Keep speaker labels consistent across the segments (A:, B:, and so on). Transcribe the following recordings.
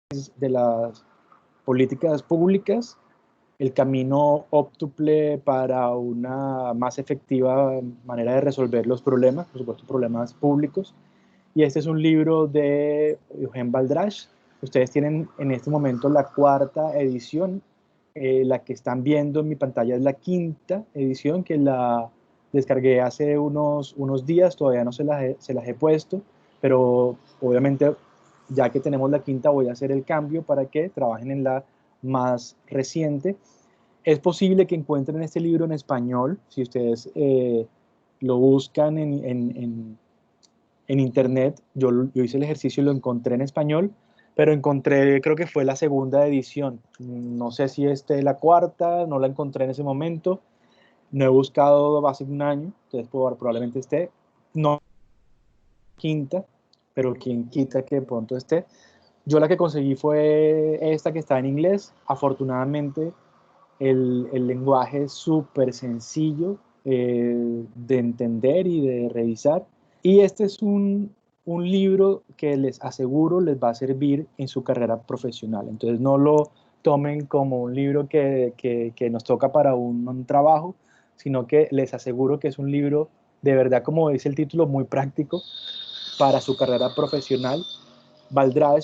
A: de las políticas públicas, el camino óptuple para una más efectiva manera de resolver los problemas, por supuesto problemas públicos. Y este es un libro de Eugen Baldrach. Ustedes tienen en este momento la cuarta edición. La que están viendo en mi pantalla es la quinta edición, que la descargué hace unos días, todavía no se las he puesto, pero obviamente ya que tenemos la quinta voy a hacer el cambio para que trabajen en la más reciente. Es posible que encuentren este libro en español, si ustedes lo buscan en internet. Yo hice el ejercicio y lo encontré en español, pero encontré, creo que fue la segunda edición. No sé si esta es la cuarta, no la encontré en ese momento. No he buscado hace un año, entonces probablemente esté. No quinta, pero quien quita que de pronto esté. Yo la que conseguí fue esta que está en inglés. Afortunadamente, el lenguaje es súper sencillo de entender y de revisar. Y este es un libro que les aseguro les va a servir en su carrera profesional. Entonces no lo tomen como un libro que nos toca para un trabajo, sino que les aseguro que es un libro de verdad, como dice el título, muy práctico para su carrera profesional. Baldrach,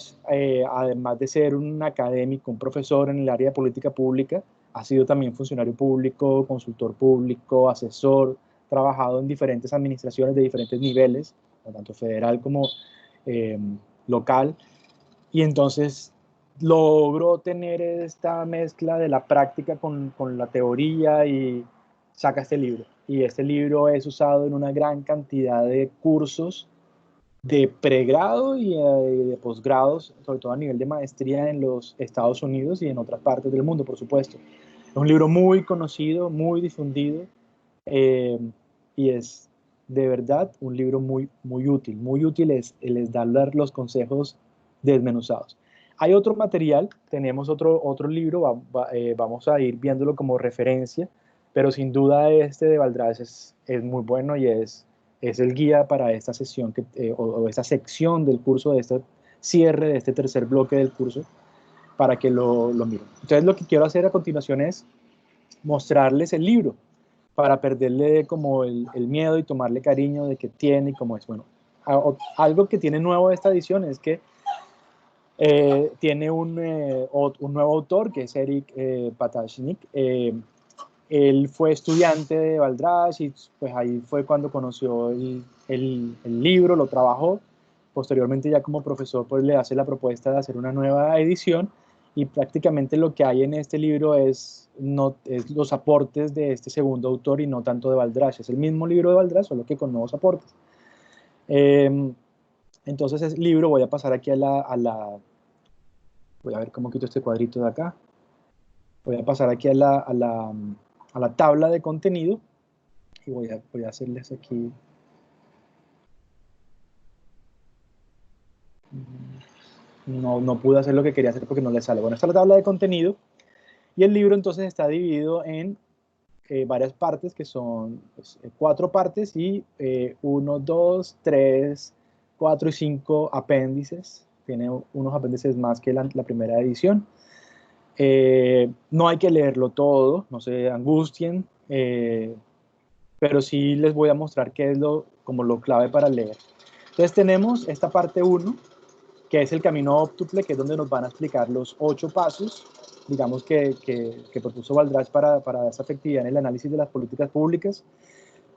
A: además de ser un académico, un profesor en el área de política pública, ha sido también funcionario público, consultor público, asesor, trabajado en diferentes administraciones de diferentes niveles, tanto federal como eh, local, y entonces logró tener esta mezcla de la práctica con la teoría y saca este libro. Y este libro es usado en una gran cantidad de cursos de pregrado y de posgrados, sobre todo a nivel de maestría en los Estados Unidos y en otras partes del mundo, por supuesto. Es un libro muy conocido, muy difundido, eh, y es de verdad un libro muy útil. Muy útil es dar los consejos desmenuzados. Hay otro material, tenemos otro libro, vamos a ir viéndolo como referencia, pero sin duda este de Valdrás es muy bueno y es el guía para esta sesión o esta sección del curso, de este cierre, de este tercer bloque del curso, para que lo miren. Entonces lo que quiero hacer a continuación es mostrarles el libro para perderle como el miedo y tomarle cariño de que tiene y cómo es. Bueno, algo que tiene nuevo esta edición es que tiene un nuevo autor que es Eric Patashnik. Él fue estudiante de Baldrás y pues ahí fue cuando conoció el libro, lo trabajó. Posteriormente ya como profesor pues le hace la propuesta de hacer una nueva edición y prácticamente lo que hay en este libro es los aportes de este segundo autor y no tanto de Baldrás. Es el mismo libro de Baldrás, solo que con nuevos aportes. Entonces el libro, voy a pasar aquí voy a ver cómo quito este cuadrito de acá. Voy a pasar aquí a la tabla de contenido y voy a hacerles aquí. No pude hacer lo que quería hacer porque no le sale. Bueno, esta es la tabla de contenido y el libro entonces está dividido en varias partes que son pues, cuatro partes y uno, dos, tres, cuatro y cinco apéndices. Tiene unos apéndices más que la primera edición. No hay que leerlo todo, no se angustien, pero sí les voy a mostrar qué es como lo clave para leer. Entonces tenemos esta parte 1, que es el camino óptuple, que es donde nos van a explicar los 8 pasos, digamos, que propuso Baldrás para esa efectividad en el análisis de las políticas públicas.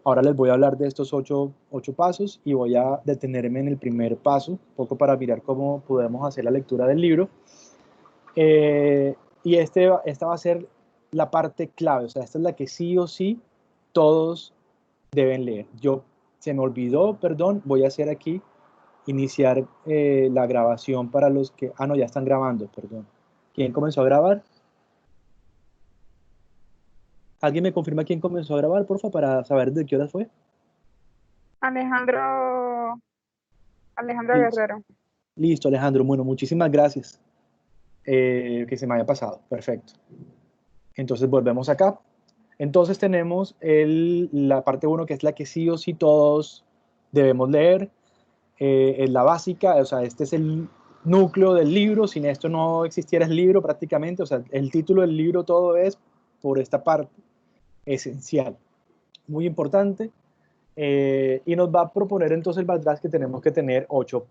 A: Ahora les voy a hablar de estos 8 pasos y voy a detenerme en el primer paso, un poco para mirar cómo podemos hacer la lectura del libro. Y esta va a ser la parte clave, o sea, esta es la que sí o sí todos deben leer. Se me olvidó, perdón, voy a hacer aquí, iniciar la grabación para los que... Ah, no, ya están grabando, perdón. ¿Quién comenzó a grabar? ¿Alguien me confirma quién comenzó a grabar, porfa, para saber de qué hora fue?
B: Alejandro, Alejandro
A: Listo,
B: Guerrero.
A: listo, Alejandro. Bueno, muchísimas gracias. Que se me haya pasado. Perfecto. Entonces volvemos acá. Entonces tenemos la parte 1, que es la que sí o sí todos debemos leer. Es la básica, o sea, este es núcleo del libro. Sin esto no existiera el libro prácticamente. O sea, el título del libro todo es por esta parte esencial, muy importante. Y nos va a proponer entonces el Baldrás que tenemos que tener ocho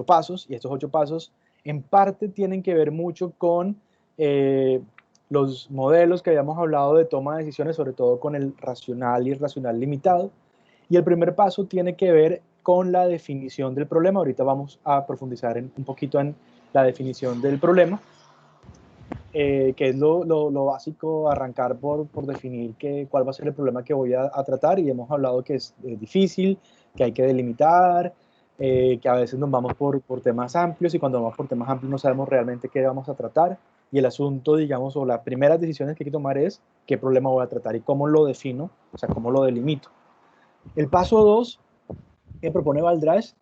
A: pasos, y estos 8 pasos en parte tienen que ver mucho con los modelos que habíamos hablado de toma de decisiones, sobre todo con el racional y irracional limitado. Y el primer paso tiene que ver con la definición del problema. Ahorita vamos a profundizar un poquito en la definición del problema, que es lo básico, arrancar por definir cuál va a ser el problema que voy a tratar, y hemos hablado que es difícil, que hay que delimitar, que a veces nos vamos por temas amplios, y cuando vamos por temas amplios no sabemos realmente qué vamos a tratar, y el asunto, digamos, o las primeras decisiones que hay que tomar es qué problema voy a tratar y cómo lo defino, o sea, cómo lo delimito. El paso 2 que propone Baldrás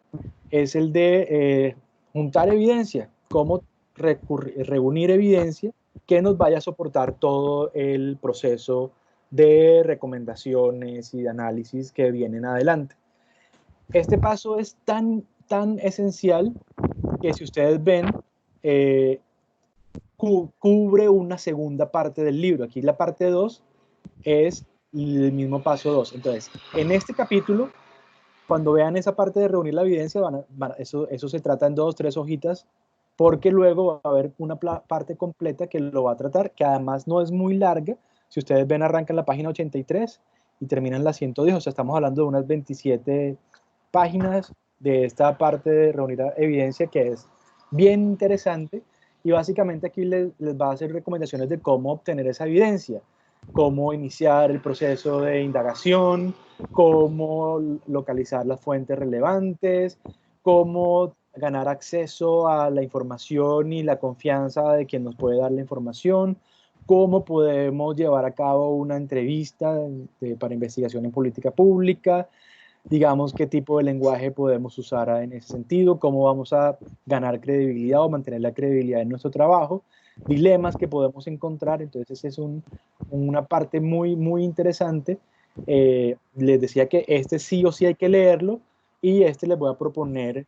A: es el de juntar evidencia, cómo reunir evidencia que nos vaya a soportar todo el proceso de recomendaciones y de análisis que vienen adelante. Este paso es tan esencial que, si ustedes ven, cubre una segunda parte del libro. Aquí la parte 2 es el mismo paso 2. Entonces, en este capítulo, cuando vean esa parte de reunir la evidencia, eso se trata en 2, 3 hojitas, porque luego va a haber una parte completa que lo va a tratar, que además no es muy larga. Si ustedes ven, arranca en la página 83 y termina en la 110, o sea, estamos hablando de unas 27 páginas de esta parte de reunir la evidencia, que es bien interesante, y básicamente aquí les va a hacer recomendaciones de cómo obtener esa evidencia, cómo iniciar el proceso de indagación, cómo localizar las fuentes relevantes, cómo ganar acceso a la información y la confianza de quien nos puede dar la información, cómo podemos llevar a cabo una entrevista para investigación en política pública, digamos, qué tipo de lenguaje podemos usar en ese sentido, cómo vamos a ganar credibilidad o mantener la credibilidad en nuestro trabajo, dilemas que podemos encontrar. Entonces es una parte muy interesante. Les decía que este sí o sí hay que leerlo, y les voy a proponer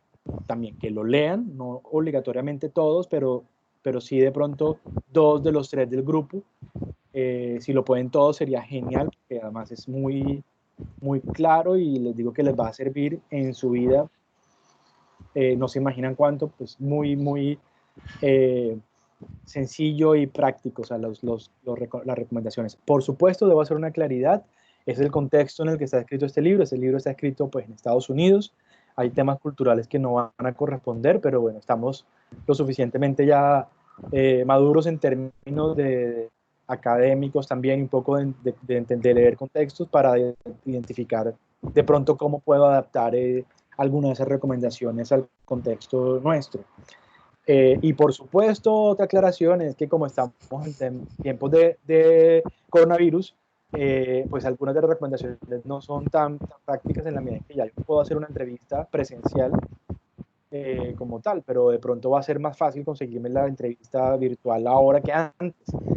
A: también que lo lean, no obligatoriamente todos, pero sí de pronto 2 de los 3 del grupo. Si lo pueden todos sería genial, porque además es muy claro, y les digo que les va a servir en su vida. No se imaginan cuánto, pues muy sencillo y práctico, o sea, las recomendaciones. Por supuesto, debo hacer una claridad, es el contexto en el que está escrito este libro. Este libro está escrito, pues, en Estados Unidos. Hay temas culturales que no van a corresponder, pero bueno, estamos lo suficientemente ya maduros en términos de académicos también, un poco de entender, leer contextos, para identificar de pronto cómo puedo adaptar algunas de esas recomendaciones al contexto nuestro. Y por supuesto, otra aclaración es que, como estamos en tiempos de coronavirus, pues algunas de las recomendaciones no son tan prácticas, en la medida en que ya yo puedo hacer una entrevista presencial como tal, pero de pronto va a ser más fácil conseguirme la entrevista virtual ahora que antes,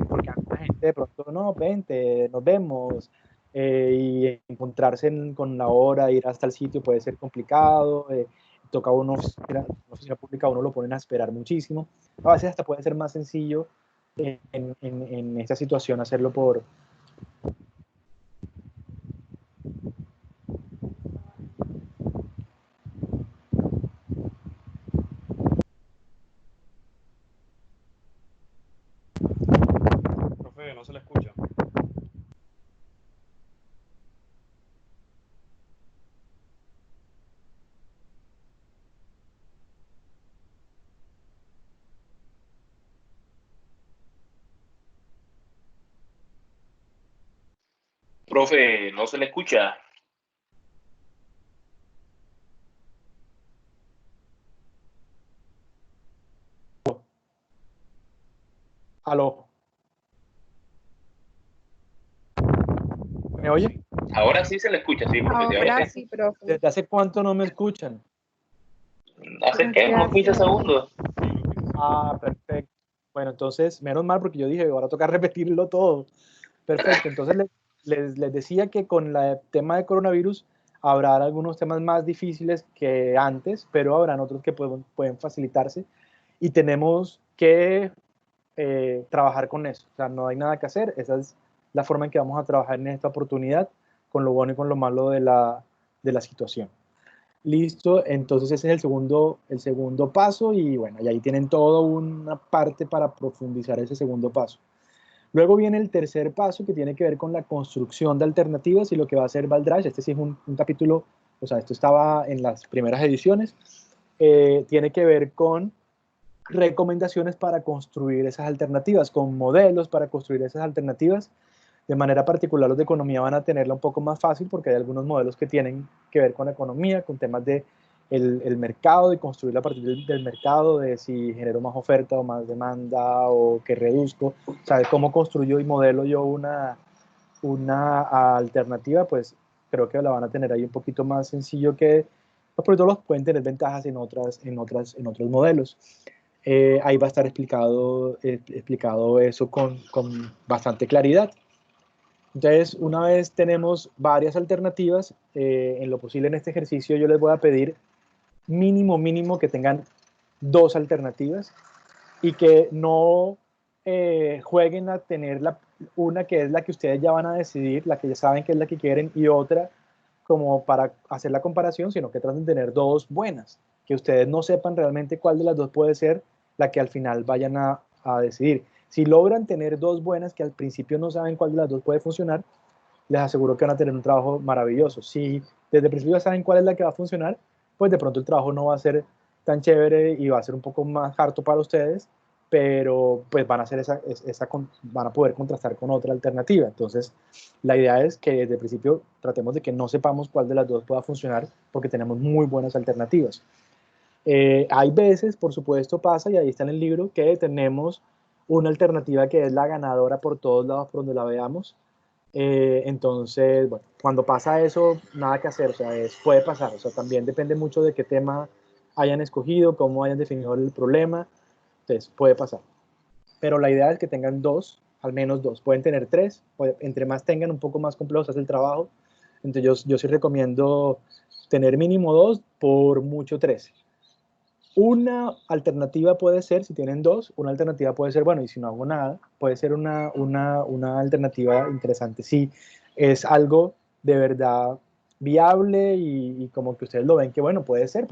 A: porque antes la gente de pronto, no, vente, nos vemos, y encontrarse con la hora, ir hasta el sitio puede ser complicado. Toca una oficina pública, uno lo ponen a esperar muchísimo. A veces hasta puede ser más sencillo en esta situación hacerlo por...
C: Profe, no se le escucha.
D: Profe, no se le escucha.
A: ¿Aló? ¿Me oye?
D: Ahora sí se le escucha, sí, profe.
B: Ahora sí, profe.
A: ¿Desde hace cuánto no me escuchan?
D: ¿Hace qué? ¿Unos 15 segundos?
A: Ah, perfecto. Bueno, entonces, menos mal, porque yo dije, ahora toca repetirlo todo. Perfecto, entonces les decía que con el tema de coronavirus habrá algunos temas más difíciles que antes, pero habrán otros que pueden facilitarse. y tenemos que trabajar con eso. O sea, no hay nada que hacer. Esa es la forma en que vamos a trabajar en esta oportunidad, con lo bueno y con lo malo de la situación. Listo, entonces ese es el segundo paso y bueno, y ahí tienen toda una parte para profundizar ese segundo paso. Luego viene el tercer paso que tiene que ver con la construcción de alternativas y lo que va a hacer Baldrash. Este sí es un capítulo, o sea, esto estaba en las primeras ediciones. Tiene que ver con recomendaciones para construir esas alternativas, con modelos para construir esas alternativas. De manera particular, los de economía van a tenerla un poco más fácil porque hay algunos modelos que tienen que ver con la economía, con temas de el mercado, de construirlo a partir del mercado, de si genero más oferta o más demanda o que reduzco, o sea, de cómo construyo y modelo yo una alternativa, pues creo que la van a tener ahí un poquito más sencillo que los protocolos pueden tener ventajas en otros modelos. Ahí va a estar explicado eso con bastante claridad. Entonces, una vez tenemos varias alternativas, en lo posible en este ejercicio yo les voy a pedir mínimo que tengan 2 alternativas y que no jueguen a tener una que es la que ustedes ya van a decidir, la que ya saben que es la que quieren, y otra como para hacer la comparación, sino que traten de tener 2 buenas, que ustedes no sepan realmente cuál de las 2 puede ser la que al final vayan a decidir. Si logran tener 2 buenas que al principio no saben cuál de las 2 puede funcionar, les aseguro que van a tener un trabajo maravilloso. Si desde el principio ya saben cuál es la que va a funcionar, pues de pronto el trabajo no va a ser tan chévere y va a ser un poco más harto para ustedes, pero pues van a hacer van a poder contrastar con otra alternativa. Entonces, la idea es que desde el principio tratemos de que no sepamos cuál de las 2 pueda funcionar porque tenemos muy buenas alternativas. Hay veces, por supuesto, pasa, y ahí está en el libro, que tenemos una alternativa que es la ganadora por todos lados por donde la veamos. Entonces, bueno, cuando pasa eso, nada que hacer, o sea, puede pasar, o sea, también depende mucho de qué tema hayan escogido, cómo hayan definido el problema, entonces puede pasar. Pero la idea es que tengan 2, al menos 2, pueden tener 3, entre más tengan, un poco más complejo se hace el trabajo, entonces yo sí recomiendo tener mínimo 2, por mucho 3. Una alternativa puede ser, si tienen 2, una alternativa puede ser, bueno, y si no hago nada, puede ser una alternativa interesante. Si es algo de verdad viable y como que ustedes lo ven que, bueno, puede ser,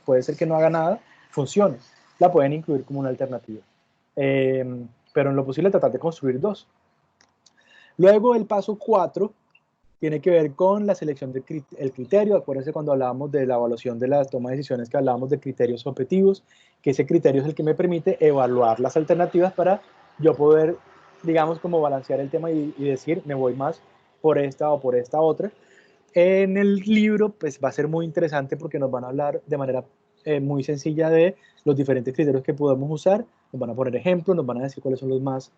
A: puede ser que no haga nada, funcione. La pueden incluir como una alternativa. Pero en lo posible tratar de construir 2. Luego el paso 4 tiene que ver con la selección del criterio. Acuérdense cuando hablábamos de la evaluación de la toma de decisiones que hablábamos de criterios objetivos, que ese criterio es el que me permite evaluar las alternativas para yo poder, digamos, como balancear el tema y decir, me voy más por esta o por esta otra. En el libro, pues va a ser muy interesante porque nos van a hablar de manera muy sencilla de los diferentes criterios que podemos usar, nos van a poner ejemplos, nos van a decir cuáles son los más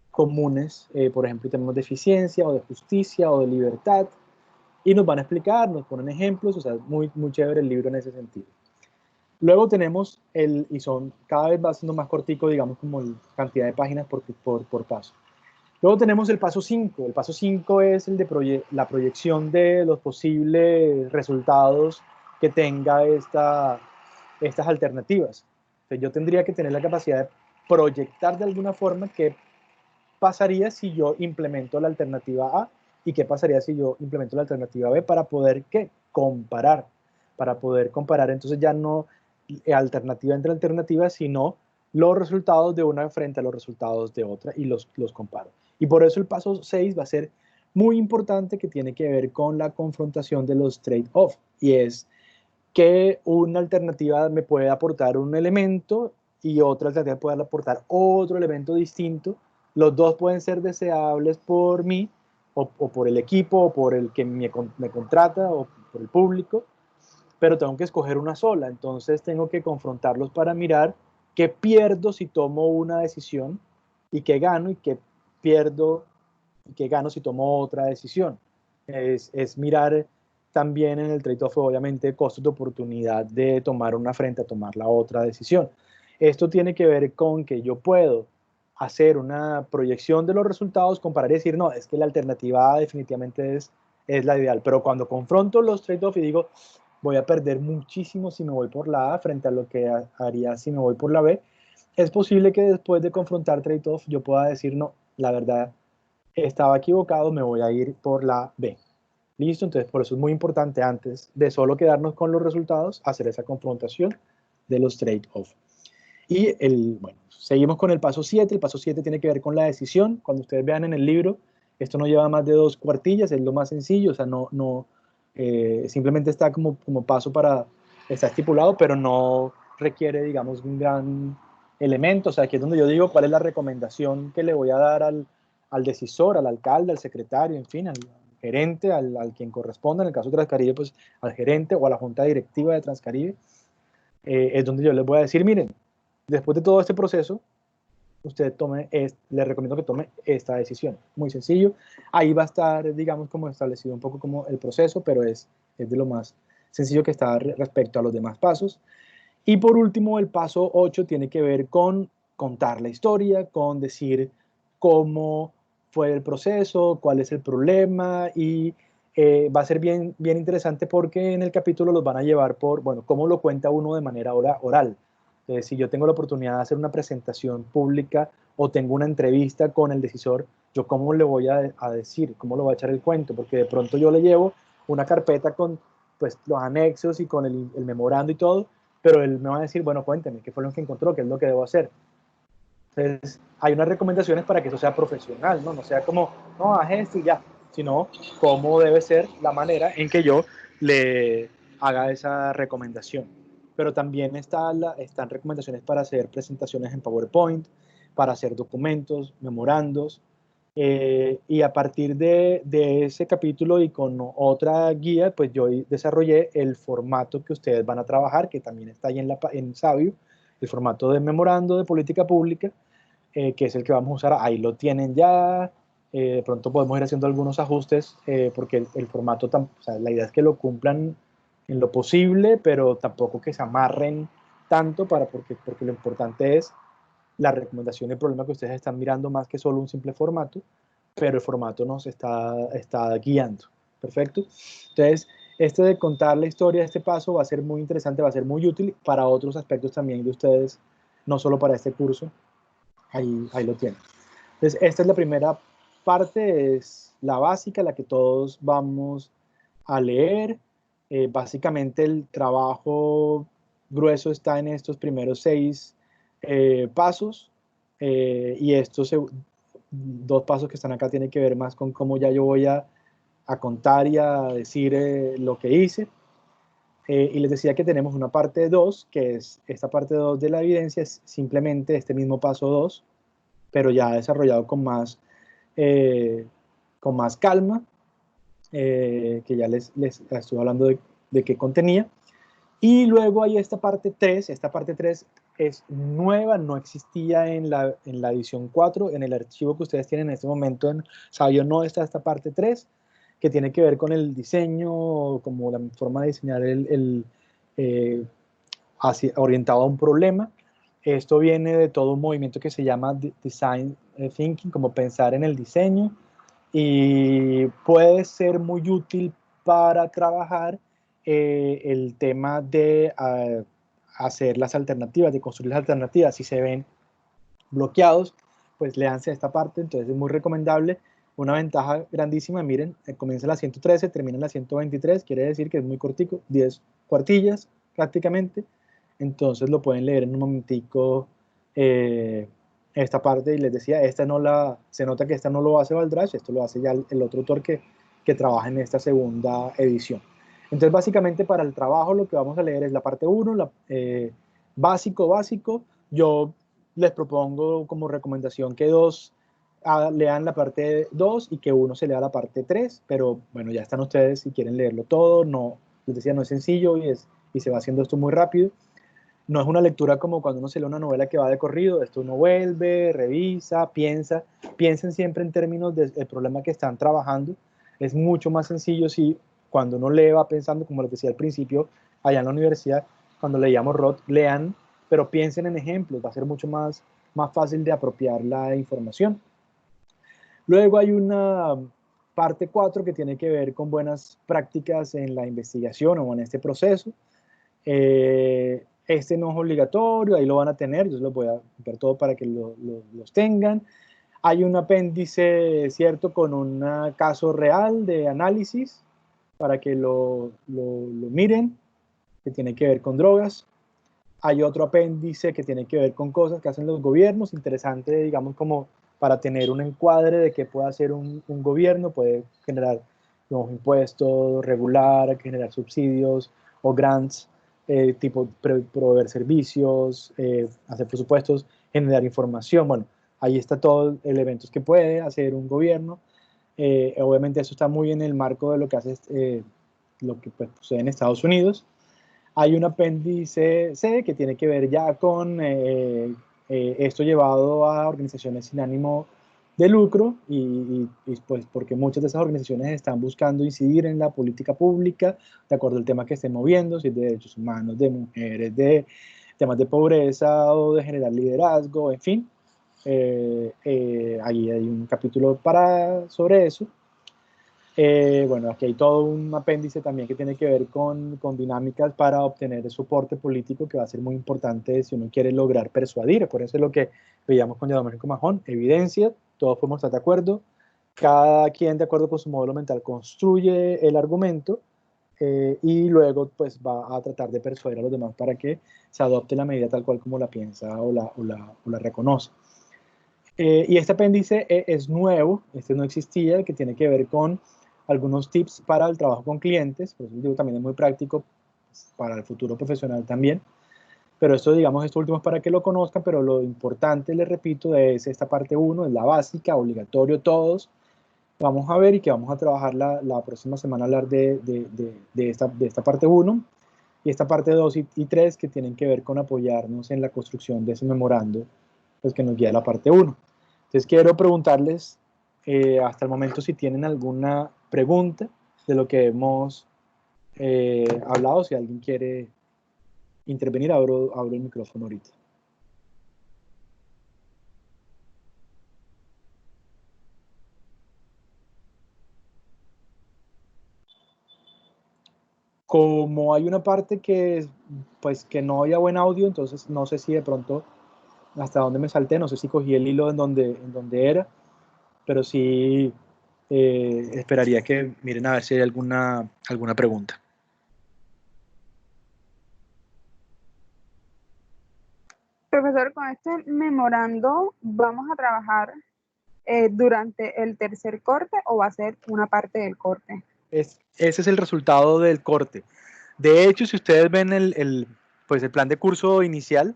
A: comunes, por ejemplo, tenemos de eficiencia o de justicia o de libertad, y nos van a explicar, nos ponen ejemplos, o sea, muy chévere el libro en ese sentido. Luego tenemos y son, cada vez va siendo más cortico, digamos, como cantidad de páginas por paso. Luego tenemos el paso 5. El paso 5 es el de la proyección de los posibles resultados que tenga estas alternativas. Entonces, yo tendría que tener la capacidad de proyectar de alguna forma qué pasaría si yo implemento la alternativa A y qué pasaría si yo implemento la alternativa B para poder comparar. Para poder comparar, entonces ya no alternativa entre alternativas, sino los resultados de una frente a los resultados de otra y los comparo. Y por eso el paso 6 va a ser muy importante, que tiene que ver con la confrontación de los trade-off, y es que una alternativa me puede aportar un elemento y otra alternativa puede aportar otro elemento distinto. Los 2 pueden ser deseables por mí o por el equipo o por el que me contrata o por el público, pero tengo que escoger una sola. Entonces tengo que confrontarlos para mirar qué pierdo si tomo una decisión y qué gano, y qué pierdo y qué gano si tomo otra decisión. Es mirar también en el trade-off, obviamente, costos de oportunidad de tomar una frente a tomar la otra decisión. Esto tiene que ver con que yo puedo hacer una proyección de los resultados, comparar y decir, no, es que la alternativa A definitivamente es la ideal. Pero cuando confronto los trade-off y digo, voy a perder muchísimo si me voy por la A frente a lo que haría si me voy por la B. Es posible que después de confrontar trade-off yo pueda decir, no, la verdad, estaba equivocado, me voy a ir por la B. ¿Listo? Entonces, por eso es muy importante, antes de solo quedarnos con los resultados, hacer esa confrontación de los trade-off. Y bueno, seguimos con el paso 7. El paso 7 tiene que ver con la decisión. Cuando ustedes vean en el libro, esto no lleva más de 2 cuartillas, es lo más sencillo, o sea, simplemente está como paso está estipulado, pero no requiere, digamos, un gran elemento. O sea, aquí es donde yo digo cuál es la recomendación que le voy a dar al decisor, al alcalde, al secretario, en fin, al gerente, al quien corresponda. En el caso de Transcaribe, pues al gerente o a la junta directiva de Transcaribe. Es donde yo les voy a decir, miren, después de todo este proceso, usted le recomiendo que tome esta decisión. Muy sencillo. Ahí va a estar, digamos, como establecido un poco como el proceso, pero es de lo más sencillo que está respecto a los demás pasos. Y por último, el paso 8 tiene que ver con contar la historia, con decir cómo fue el proceso, cuál es el problema, y va a ser bien, bien interesante porque en el capítulo los van a llevar por, bueno, cómo lo cuenta uno de manera oral. Si yo tengo la oportunidad de hacer una presentación pública o tengo una entrevista con el decisor, yo cómo le voy a decir, cómo le voy a echar el cuento, porque de pronto yo le llevo una carpeta con pues, los anexos y con el memorando y todo, pero él me va a decir, bueno, cuénteme, ¿qué fue lo que encontró? ¿Qué es lo que debo hacer? Entonces, hay unas recomendaciones para que eso sea profesional, ¿no? No sea como, no, haz esto y ya, sino cómo debe ser la manera en que yo le haga esa recomendación. Pero también están recomendaciones para hacer presentaciones en PowerPoint, para hacer documentos, memorandos, y a partir de ese capítulo y con otra guía, pues yo desarrollé el formato que ustedes van a trabajar, que también está ahí en Sabio, el formato de memorando de política pública, que es el que vamos a usar. Ahí lo tienen ya. De pronto podemos ir haciendo algunos ajustes, porque el formato, o sea, la idea es que lo cumplan en lo posible, pero tampoco que se amarren tanto, porque lo importante es la recomendación y el problema que ustedes están mirando más que solo un simple formato, pero el formato nos está guiando. Perfecto. Entonces, este de contar la historia, este paso va a ser muy interesante, va a ser muy útil para otros aspectos también de ustedes, no solo para este curso. Ahí lo tienen. Entonces, esta es la primera parte, es la básica, la que todos vamos a leer. Básicamente el trabajo grueso está en estos primeros 6 pasos, y estos 2 pasos que están acá tienen que ver más con cómo ya yo voy a contar y a decir lo que hice. Y les decía que tenemos una parte 2, que es esta parte 2 de la evidencia, es simplemente este mismo paso 2, pero ya desarrollado con más calma, que ya les estuve hablando de qué contenía. Y luego hay esta parte 3. Esta parte 3 es nueva, no existía en la edición 4. En el archivo que ustedes tienen en este momento en Sabio no está esta parte 3, que tiene que ver con el diseño, como la forma de diseñar orientado a un problema. Esto viene de todo un movimiento que se llama Design Thinking, como pensar en el diseño, y puede ser muy útil para trabajar el tema de hacer las alternativas, de construir las alternativas. Si se ven bloqueados, pues léanse esta parte. Entonces es muy recomendable. Una ventaja grandísima, miren, comienza en la 113, termina en la 123, quiere decir que es muy cortico, 10 cuartillas prácticamente. Entonces lo pueden leer en un momentico, esta parte. Y les decía, se nota que esta no lo hace Baldrash, esto lo hace ya el otro autor que trabaja en esta segunda edición. Entonces básicamente para el trabajo lo que vamos a leer es la parte 1, básico. Yo les propongo como recomendación que lean la parte 2 y que uno se lea la parte 3, pero bueno, ya están ustedes si quieren leerlo todo. No, les decía, no es sencillo y se va haciendo esto muy rápido. No es una lectura como cuando uno se lee una novela que va de corrido. Esto uno vuelve, revisa, piensen siempre en términos del problema que están trabajando. Es mucho más sencillo si cuando uno lee va pensando, como les decía al principio, allá en la universidad, cuando leíamos Roth, lean, pero piensen en ejemplos, va a ser mucho más fácil de apropiar la información. Luego hay una parte 4 que tiene que ver con buenas prácticas en la investigación o en este proceso. Este no es obligatorio, ahí lo van a tener, yo se los voy a ver todo para que los tengan. Hay un apéndice, ¿cierto?, con un caso real de análisis para que lo miren, que tiene que ver con drogas. Hay otro apéndice que tiene que ver con cosas que hacen los gobiernos, interesante, digamos, como para tener un encuadre de qué puede hacer un gobierno, puede generar nuevos impuestos, regular, generar subsidios o grants, tipo proveer servicios, hacer presupuestos, generar información. Bueno, ahí está todo el evento que puede hacer un gobierno. Obviamente eso está muy en el marco de lo que hace lo que pues, sucede en Estados Unidos. Hay un apéndice C que tiene que ver ya con esto llevado a organizaciones sin ánimo de lucro y pues porque muchas de esas organizaciones están buscando incidir en la política pública de acuerdo al tema que estén moviendo, si es de derechos humanos, de mujeres, de temas de pobreza o de generar liderazgo, en fin. Ahí hay un capítulo sobre eso. Bueno, aquí hay todo un apéndice también que tiene que ver con dinámicas para obtener el soporte político que va a ser muy importante si uno quiere lograr persuadir. Por eso es lo que veíamos con Domenico Majón, evidencia, todos podemos estar de acuerdo, cada quien de acuerdo con su modelo mental construye el argumento y luego pues va a tratar de persuadir a los demás para que se adopte la medida tal cual como la piensa o la reconoce. Y este apéndice es nuevo, este no existía, que tiene que ver con algunos tips para el trabajo con clientes, por eso digo también es muy práctico para el futuro profesional también, pero esto digamos, esto último es para que lo conozcan, pero lo importante, les repito, es esta parte 1, es la básica, obligatorio todos, vamos a ver y que vamos a trabajar la próxima semana, hablar de esta parte 1, y esta parte 2 y 3 que tienen que ver con apoyarnos en la construcción de ese memorando, pues que nos guía la parte 1. Entonces quiero preguntarles hasta el momento si tienen alguna pregunta de lo que hemos hablado, si alguien quiere intervenir, abro el micrófono ahorita. Como hay una parte que, pues, que no había buen audio, entonces no sé si de pronto hasta dónde me salté, no sé si cogí el hilo en donde era, pero sí esperaría que miren a ver si hay alguna pregunta.
B: Profesor, con este memorando, ¿vamos a trabajar durante el tercer corte o va a ser una parte del corte?
A: Ese es el resultado del corte. De hecho, si ustedes ven pues el plan de curso inicial,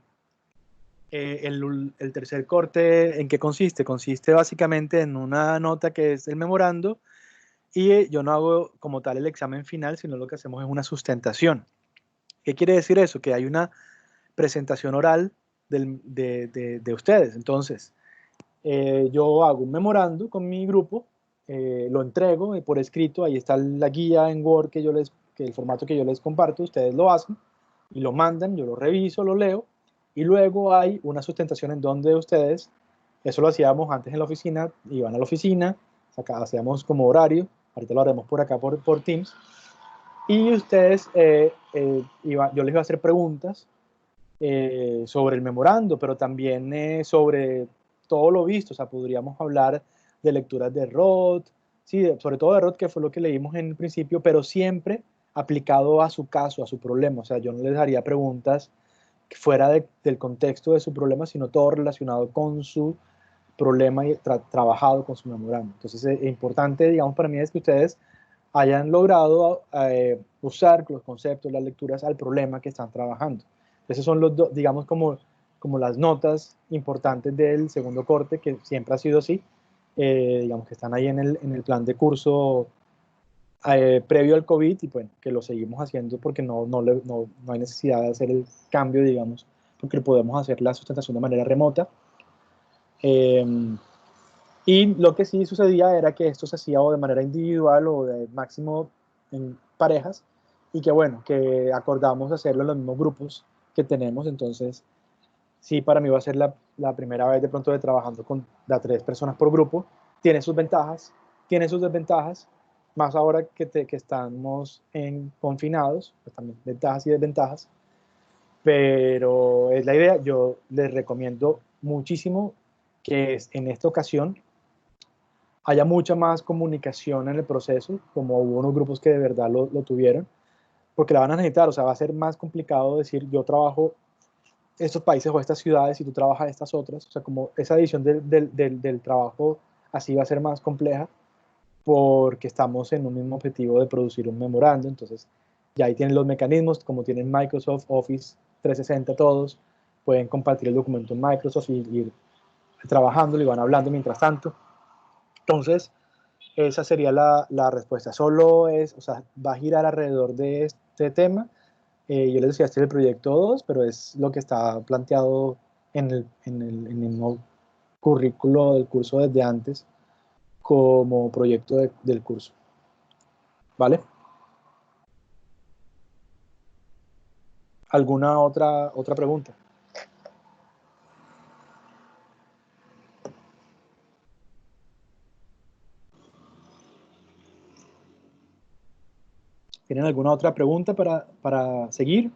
A: el tercer corte, ¿en qué consiste? Consiste básicamente en una nota que es el memorando y yo no hago como tal el examen final, sino lo que hacemos es una sustentación. ¿Qué quiere decir eso? Que hay una presentación oral de ustedes. Entonces, yo hago un memorando con mi grupo, lo entrego por escrito, ahí está la guía en Word que el formato que yo les comparto, ustedes lo hacen y lo mandan, yo lo reviso, lo leo, y luego hay una sustentación en donde ustedes, eso lo hacíamos antes en la oficina, iban a la oficina, hacíamos como horario, ahorita lo haremos por acá por Teams, y ustedes, yo les iba a hacer preguntas sobre el memorando, pero también sobre todo lo visto, o sea, podríamos hablar de lecturas de Roth, sí, sobre todo de Roth, que fue lo que leímos en el principio, pero siempre aplicado a su caso, a su problema, o sea, yo no les haría preguntas fuera del contexto de su problema, sino todo relacionado con su problema y trabajado con su memorando. Entonces, es importante, digamos, para mí es que ustedes hayan logrado usar los conceptos, las lecturas al problema que están trabajando. Esos son los dos, digamos, como las notas importantes del segundo corte, que siempre ha sido así, digamos que están ahí en el plan de curso previo al COVID y bueno, que lo seguimos haciendo porque no hay necesidad de hacer el cambio, digamos, porque podemos hacer la sustentación de manera remota. Y lo que sí sucedía era que esto se hacía o de manera individual o de máximo en parejas y que bueno, que acordamos hacerlo en los mismos grupos que tenemos, entonces sí, para mí va a ser la primera vez de pronto de trabajando con 3 personas por grupo, tiene sus ventajas, tiene sus desventajas, más ahora que estamos confinados, pues también ventajas y desventajas, pero es la idea. Yo les recomiendo muchísimo que en esta ocasión haya mucha más comunicación en el proceso, como hubo unos grupos que de verdad lo tuvieron, porque la van a necesitar. O sea, va a ser más complicado decir yo trabajo estos países o estas ciudades y tú trabajas estas otras. O sea, como esa división del trabajo así va a ser más compleja, porque estamos en un mismo objetivo de producir un memorando. Entonces, ya ahí tienen los mecanismos, como tienen Microsoft Office 360 todos, pueden compartir el documento en Microsoft y ir trabajándolo y van hablando mientras tanto. Entonces, esa sería la respuesta. Solo es, o sea, va a girar alrededor de este tema. Yo les decía, este es el proyecto 2, pero es lo que está planteado en el mismo currículo del curso desde antes, como proyecto del curso. ¿Vale? ¿Alguna otra pregunta? ¿Tienen alguna otra pregunta para seguir?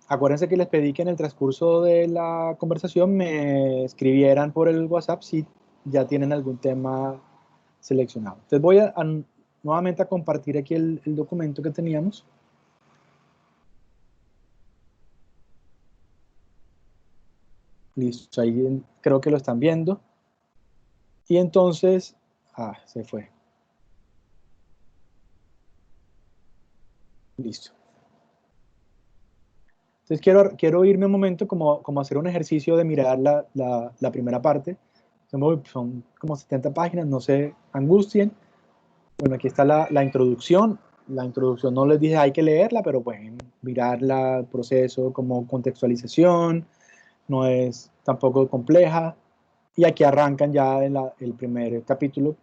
A: Acuérdense que les pedí que en el transcurso de la conversación me escribieran por el WhatsApp si ya tienen algún tema seleccionado. Entonces voy nuevamente a compartir aquí el documento que teníamos. Listo, ahí creo que lo están viendo. Y entonces, se fue. Listo. Entonces quiero irme un momento como hacer un ejercicio de mirar la primera parte. Son como 70 páginas, no se angustien. Bueno, aquí está la introducción. La introducción no les dije hay que leerla, pero pueden mirarla, el proceso como contextualización, no es tampoco compleja. Y aquí arrancan ya el primer capítulo,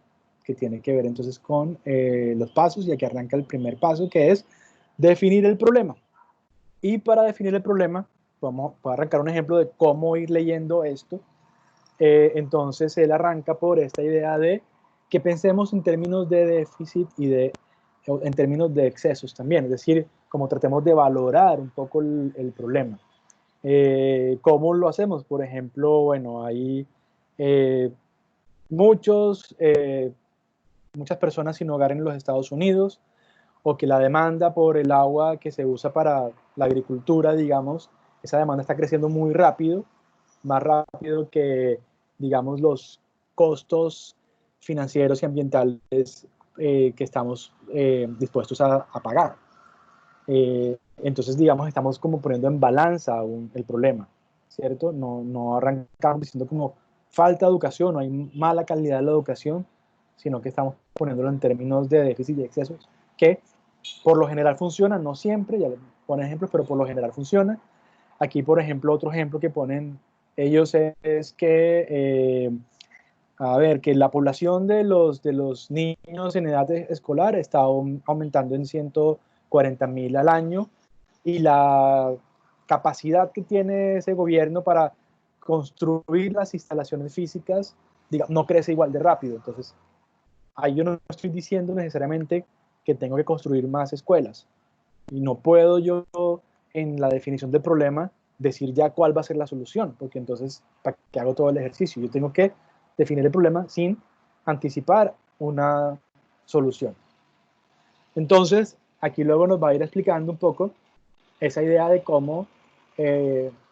A: que tiene que ver entonces con los pasos, y aquí arranca el primer paso, que es definir el problema. Y para definir el problema, voy a arrancar un ejemplo de cómo ir leyendo esto. Entonces él arranca por esta idea de que pensemos en términos de déficit y en términos de excesos también, es decir, como tratemos de valorar un poco el problema. ¿Cómo lo hacemos? Por ejemplo, bueno, hay muchas personas sin hogar en los Estados Unidos, o que la demanda por el agua que se usa para la agricultura, digamos, esa demanda está creciendo muy rápido, más rápido que, digamos, los costos financieros y ambientales que estamos dispuestos a pagar. Entonces, digamos, estamos como poniendo en balanza el problema, ¿cierto? No arrancamos diciendo como falta educación, no hay mala calidad de la educación, sino que estamos poniéndolo en términos de déficit y excesos, que por lo general funciona, no siempre, ya les ponen ejemplos, pero por lo general funciona. Aquí, por ejemplo, otro ejemplo que ponen ellos es que, a ver, que la población de los niños en edad escolar está aumentando en 140.000 al año, y la capacidad que tiene ese gobierno para construir las instalaciones físicas, digamos, no crece igual de rápido. Entonces, ahí yo no estoy diciendo necesariamente que tengo que construir más escuelas, y no puedo yo en la definición del problema decir ya cuál va a ser la solución, porque entonces, ¿para qué hago todo el ejercicio? Yo tengo que definir el problema sin anticipar una solución. Entonces, aquí luego nos va a ir explicando un poco esa idea de cómo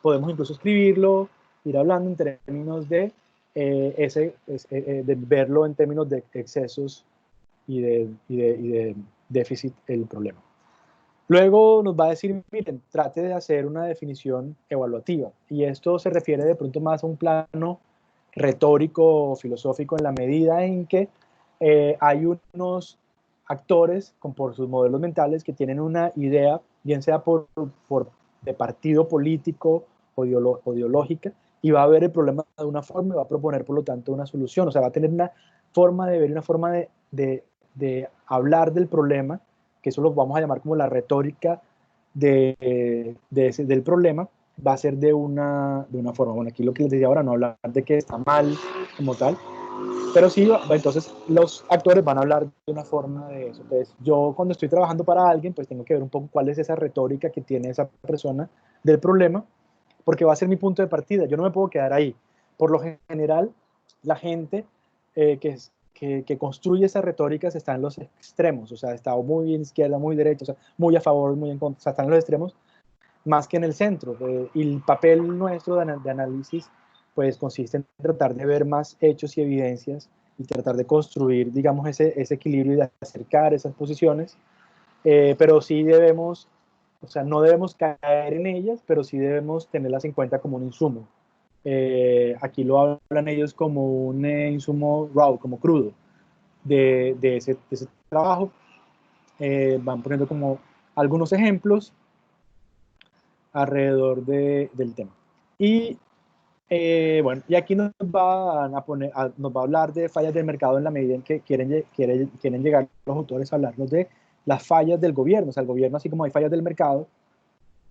A: podemos incluso escribirlo, ir hablando en términos de, de verlo en términos de excesos y de déficit el problema. Luego nos va a decir, miren, trate de hacer una definición evaluativa, y esto se refiere de pronto más a un plano retórico o filosófico, en la medida en que hay unos actores por sus modelos mentales que tienen una idea, bien sea de partido político o ideológica, y va a ver el problema de una forma y va a proponer, por lo tanto, una solución. O sea, va a tener una forma de ver, una forma de hablar del problema, que eso lo vamos a llamar como la retórica del problema, va a ser de una forma. Bueno, aquí lo que les decía ahora, no hablar de que está mal como tal, Pero sí, entonces los actores van a hablar de una forma de eso. Entonces, yo cuando estoy trabajando para alguien, pues tengo que ver un poco cuál es esa retórica que tiene esa persona del problema, porque va a ser mi punto de partida. Yo no me puedo quedar ahí. Por lo general, la gente que construye esas retóricas está en los extremos, o sea, está muy en izquierda, muy derecha, o sea, muy a favor, muy en contra, o sea, está en los extremos, más que en el centro. Y el papel nuestro de análisis pues consiste en tratar de ver más hechos y evidencias y tratar de construir, digamos, ese equilibrio y de acercar esas posiciones, pero sí debemos, o sea, no debemos caer en ellas, pero sí debemos tenerlas en cuenta como un insumo. Aquí lo hablan ellos como un insumo raw, como crudo de ese trabajo. Van poniendo como algunos ejemplos alrededor del tema. Y bueno, y aquí nos van a poner, nos va a hablar de fallas del mercado en la medida en que quieren llegar los autores a hablarnos de las fallas del gobierno. O sea, el gobierno, así como hay fallas del mercado,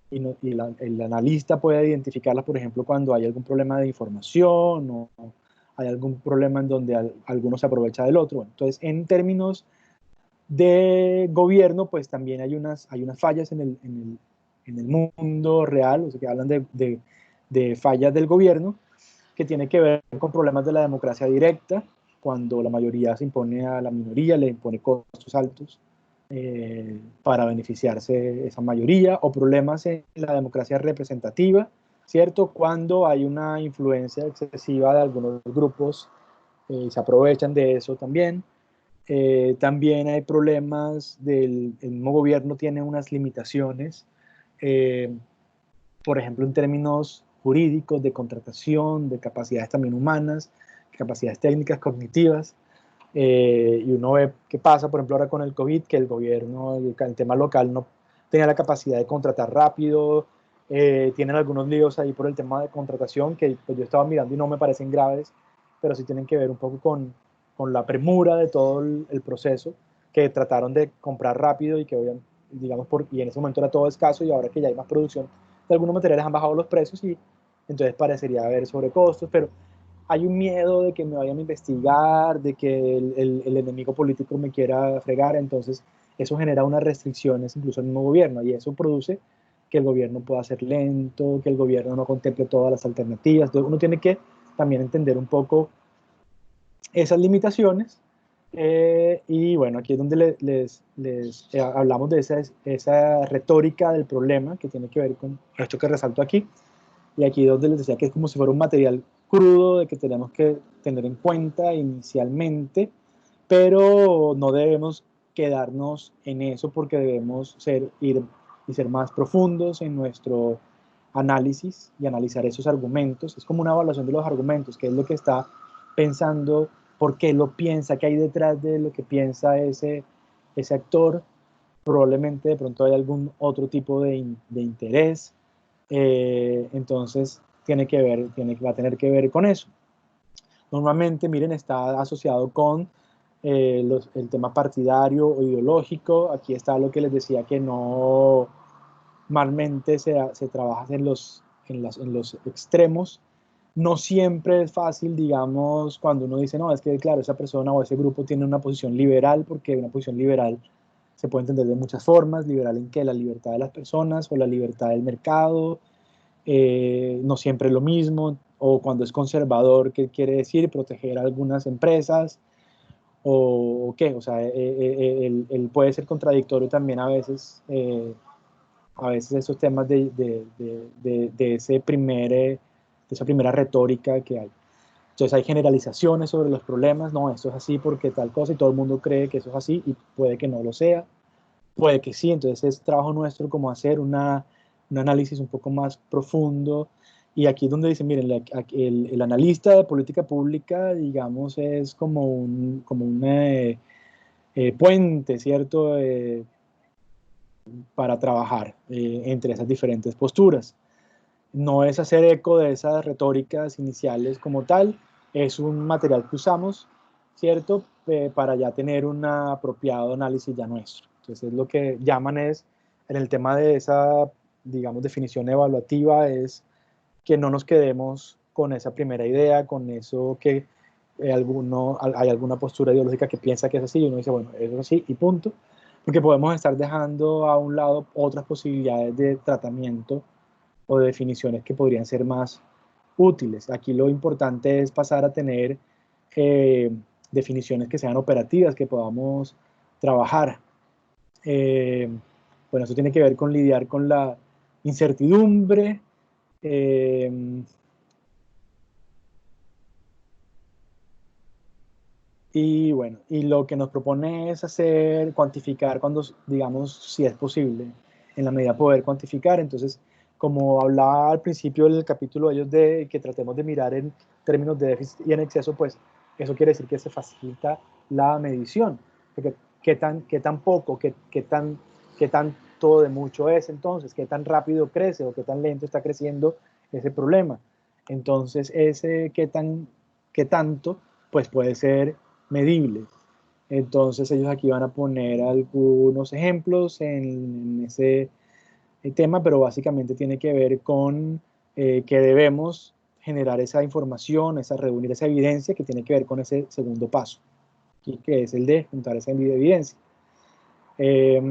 A: el analista puede identificarlas, por ejemplo, cuando hay algún problema de información o hay algún problema en donde alguno se aprovecha del otro. Bueno, entonces, en términos de gobierno, pues también hay unas fallas en el mundo real, o sea, que hablan de fallas del gobierno, que tiene que ver con problemas de la democracia directa, cuando la mayoría se impone a la minoría, le impone costos altos para beneficiarse esa mayoría, o problemas en la democracia representativa, ¿cierto? Cuando hay una influencia excesiva de algunos grupos, se aprovechan de eso también. También hay problemas el mismo gobierno tiene unas limitaciones, eh, por ejemplo, en términos jurídicos, de contratación, de capacidades también humanas, capacidades técnicas, cognitivas, y uno ve qué pasa, por ejemplo, ahora con el COVID, que el gobierno, el tema local no tenía la capacidad de contratar rápido, tienen algunos líos ahí por el tema de contratación que pues, yo estaba mirando y no me parecen graves, pero sí tienen que ver un poco con la premura de todo el proceso, que trataron de comprar rápido y que, digamos, y en ese momento era todo escaso y ahora que ya hay más producción de algunos materiales han bajado los precios y entonces parecería haber sobrecostos, pero hay un miedo de que me vayan a investigar, de que el enemigo político me quiera fregar, entonces eso genera unas restricciones incluso en el mismo gobierno y eso produce que el gobierno pueda ser lento, que el gobierno no contemple todas las alternativas. Entonces uno tiene que también entender un poco esas limitaciones y bueno, aquí es donde les hablamos de esa retórica del problema que tiene que ver con esto que resalto aquí. Y aquí donde les decía que es como si fuera un material crudo de que tenemos que tener en cuenta inicialmente, pero no debemos quedarnos en eso porque debemos ir y ser más profundos en nuestro análisis y analizar esos argumentos. Es como una evaluación de los argumentos, qué es lo que está pensando, por qué lo piensa, qué hay detrás de lo que piensa ese actor. Probablemente de pronto hay algún otro tipo de interés, entonces va a tener que ver con eso. Normalmente, miren, está asociado con el tema partidario o ideológico. Aquí está lo que les decía que no normalmente se trabaja en los extremos. No siempre es fácil, digamos, cuando uno dice, no, es que claro, esa persona o ese grupo tiene una posición liberal, porque una posición liberal se puede entender de muchas formas, liberal en que la libertad de las personas o la libertad del mercado, no siempre es lo mismo, o cuando es conservador, ¿qué quiere decir? Proteger a algunas empresas, o qué, o sea, él puede ser contradictorio también a veces esos temas de esa primera retórica que hay. Entonces hay generalizaciones sobre los problemas, no, esto es así porque tal cosa y todo el mundo cree que eso es así y puede que no lo sea, puede que sí, entonces es trabajo nuestro como hacer un análisis un poco más profundo y aquí es donde dicen, miren, el analista de política pública, digamos, es como un puente, ¿cierto? Para trabajar entre esas diferentes posturas. No es hacer eco de esas retóricas iniciales como tal, es un material que usamos, ¿cierto? Para ya tener un apropiado análisis ya nuestro. Entonces, lo que llaman es, en el tema de esa, digamos, definición evaluativa, es que no nos quedemos con esa primera idea, con eso que hay alguna postura ideológica que piensa que es así, y uno dice, bueno, eso es así y punto, porque podemos estar dejando a un lado otras posibilidades de tratamiento o de definiciones que podrían ser más útiles. Aquí lo importante es pasar a tener eh, definiciones que sean operativas, que podamos trabajar. Eh, bueno, eso tiene que ver con lidiar con la incertidumbre. Y bueno, y lo que nos propone es hacer, cuantificar cuando, digamos, si es posible, en la medida de poder cuantificar. Entonces, como hablaba al principio del capítulo ellos de que tratemos de mirar en términos de déficit y en exceso, pues eso quiere decir que se facilita la medición. Porque qué tan poco, qué tanto de mucho es entonces, qué tan rápido crece o qué tan lento está creciendo ese problema. Entonces, ese qué tanto, pues puede ser medibles. Entonces ellos aquí van a poner algunos ejemplos en ese tema, pero básicamente tiene que ver con que debemos generar esa información, reunir esa evidencia que tiene que ver con ese segundo paso, y que es el de juntar esa evidencia. Eh,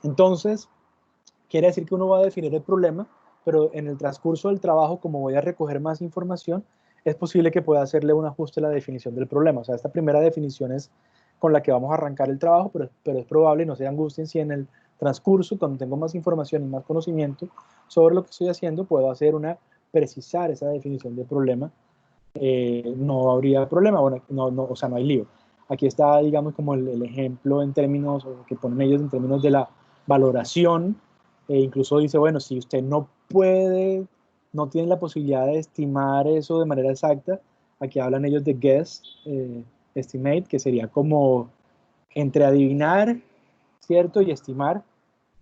A: entonces, quiere decir que uno va a definir el problema, pero en el transcurso del trabajo, como voy a recoger más información, es posible que pueda hacerle un ajuste a la definición del problema. O sea, esta primera definición es con la que vamos a arrancar el trabajo, pero es probable, no se angustien, si en el transcurso, cuando tengo más información y más conocimiento sobre lo que estoy haciendo, puedo hacer precisar esa definición del problema. No habría problema, bueno, o sea, no hay lío. Aquí está, digamos, como el ejemplo en términos, que ponen ellos en términos de la valoración. Incluso dice, bueno, si usted no puede, no tiene la posibilidad de estimar eso de manera exacta, aquí hablan ellos de guess, estimate, que sería como entre adivinar, ¿cierto? Y estimar,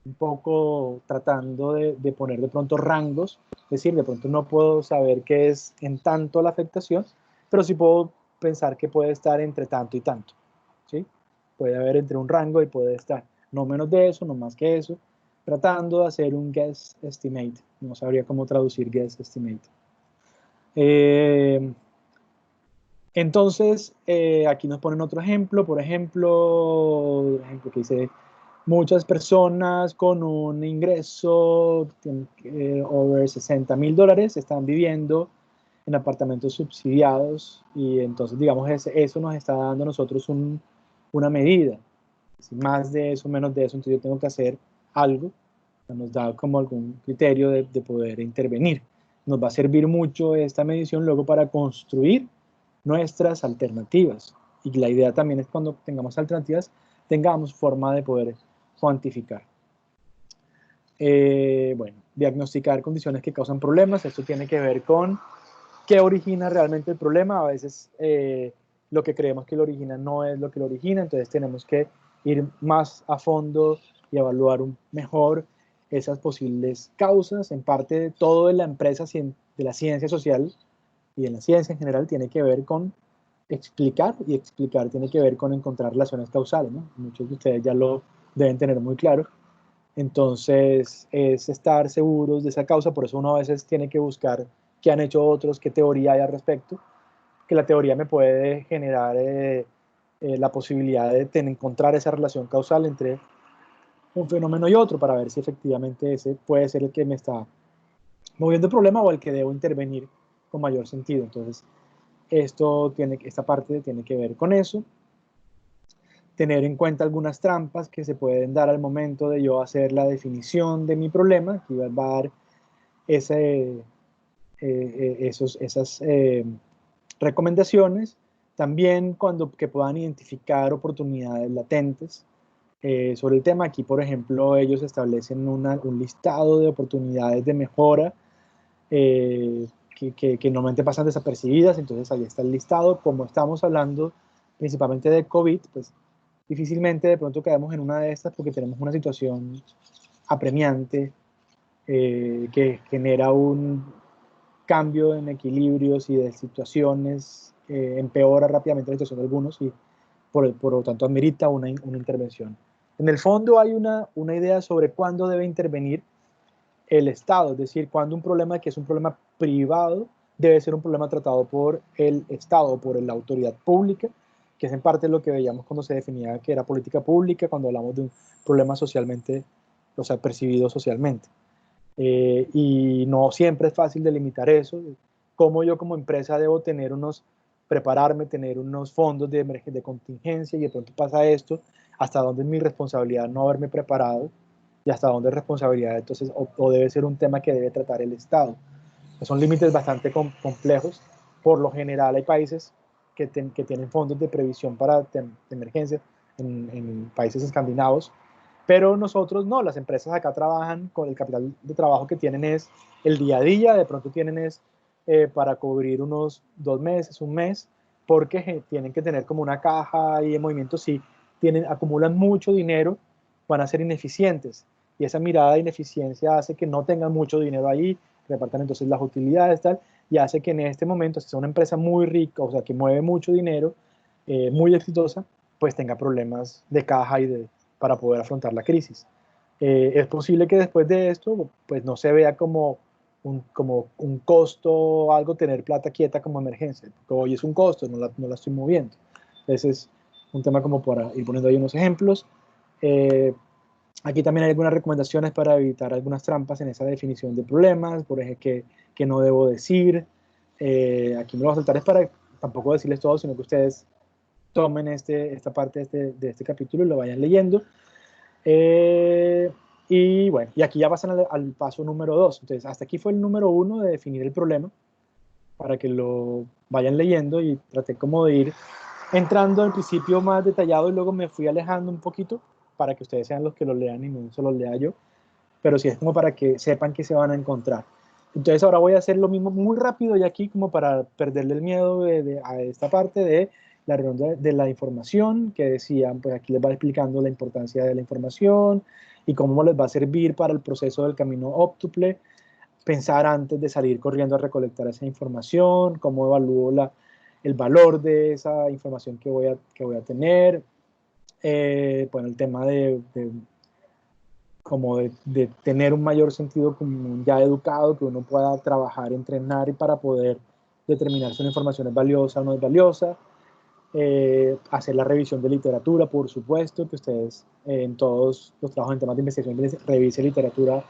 A: un poco tratando de poner de pronto rangos, es decir, de pronto no puedo saber qué es en tanto la afectación, pero sí puedo pensar que puede estar entre tanto y tanto, ¿sí? Puede haber entre un rango y puede estar no menos de eso, no más que eso, tratando de hacer un guess estimate. No sabría cómo traducir guess estimate. Entonces, aquí nos ponen otro ejemplo, por ejemplo, que dice, muchas personas con un ingreso over $60,000 están viviendo en apartamentos subsidiados, y entonces, digamos, eso nos está dando a nosotros una medida. Si más de eso, menos de eso, entonces yo tengo que hacer algo. Nos da como algún criterio de poder intervenir. Nos va a servir mucho esta medición luego para construir nuestras alternativas. Y la idea también es, cuando tengamos alternativas, tengamos forma de poder cuantificar. Bueno, diagnosticar condiciones que causan problemas. Esto tiene que ver con qué origina realmente el problema. A veces lo que creemos que lo origina no es lo que lo origina, entonces tenemos que ir más a fondo y evaluar mejor esas posibles causas. En parte, de todo en la empresa de la ciencia social y en la ciencia en general tiene que ver con explicar, y explicar tiene que ver con encontrar relaciones causales, ¿no? Muchos de ustedes ya lo deben tener muy claro. Entonces, es estar seguros de esa causa. Por eso uno a veces tiene que buscar qué han hecho otros, qué teoría hay al respecto, que la teoría me puede generar la posibilidad de encontrar esa relación causal entre un fenómeno y otro, para ver si efectivamente ese puede ser el que me está moviendo el problema o el que debo intervenir con mayor sentido. Entonces, esta parte tiene que ver con eso. Tener en cuenta algunas trampas que se pueden dar al momento de yo hacer la definición de mi problema. Aquí va a dar esas recomendaciones. También que puedan identificar oportunidades latentes sobre el tema. Aquí, por ejemplo, ellos establecen un listado de oportunidades de mejora que normalmente pasan desapercibidas. Entonces ahí está el listado. Como estamos hablando principalmente de COVID, pues difícilmente de pronto caemos en una de estas, porque tenemos una situación apremiante que genera un cambio en equilibrios y de situaciones, empeora rápidamente la situación de algunos, y por lo tanto amerita una intervención. En el fondo hay una idea sobre cuándo debe intervenir el Estado, es decir, cuando un problema que es un problema privado debe ser un problema tratado por el Estado, por la autoridad pública, que es en parte lo que veíamos cuando se definía que era política pública, cuando hablamos de un problema socialmente, o sea, percibido socialmente. Y no siempre es fácil delimitar eso, cómo yo como empresa debo tener prepararme, tener unos fondos de contingencia, y de pronto pasa esto, hasta dónde es mi responsabilidad no haberme preparado, y hasta dónde es responsabilidad, entonces, o debe ser un tema que debe tratar el Estado. Son límites bastante complejos. Por lo general hay países que tienen fondos de previsión para de emergencia en países escandinavos, pero nosotros no, las empresas acá trabajan con el capital de trabajo que tienen es el día a día, de pronto tienen es para cubrir unos 2 meses, un mes, porque tienen que tener como una caja ahí en movimiento. Si acumulan mucho dinero, van a ser ineficientes, y esa mirada de ineficiencia hace que no tengan mucho dinero ahí, repartan entonces las utilidades, tal, y hace que en este momento, si es una empresa muy rica, o sea, que mueve mucho dinero, muy exitosa, pues tenga problemas de caja para poder afrontar la crisis. Es posible que después de esto, pues no se vea como un costo, algo tener plata quieta como emergencia, porque hoy es un costo, no la estoy moviendo. Ese es un tema como para ir poniendo ahí unos ejemplos. Aquí también hay algunas recomendaciones para evitar algunas trampas en esa definición de problemas, por ejemplo, que no debo decir. Aquí me lo voy a saltar, es para tampoco decirles todo, sino que ustedes tomen esta parte de este capítulo y lo vayan leyendo. Y bueno, y aquí ya pasan al paso número 2. Entonces, hasta aquí fue el número 1 de definir el problema, para que lo vayan leyendo, y traté como de ir entrando al principio más detallado y luego me fui alejando un poquito para que ustedes sean los que lo lean y no solo lea yo, pero sí es como para que sepan que se van a encontrar. Entonces ahora voy a hacer lo mismo muy rápido y aquí como para perderle el miedo a esta parte de la ronda de la información que decían, pues aquí les va explicando la importancia de la información y cómo les va a servir para el proceso del camino óptuple, pensar antes de salir corriendo a recolectar esa información, cómo evalúo el valor de esa información que voy a tener, bueno, el tema como de tener un mayor sentido común ya educado, que uno pueda trabajar, entrenar y para poder determinar si una información es valiosa o no es valiosa, hacer la revisión de literatura, por supuesto, que ustedes en todos los trabajos en temas de investigación revisen literatura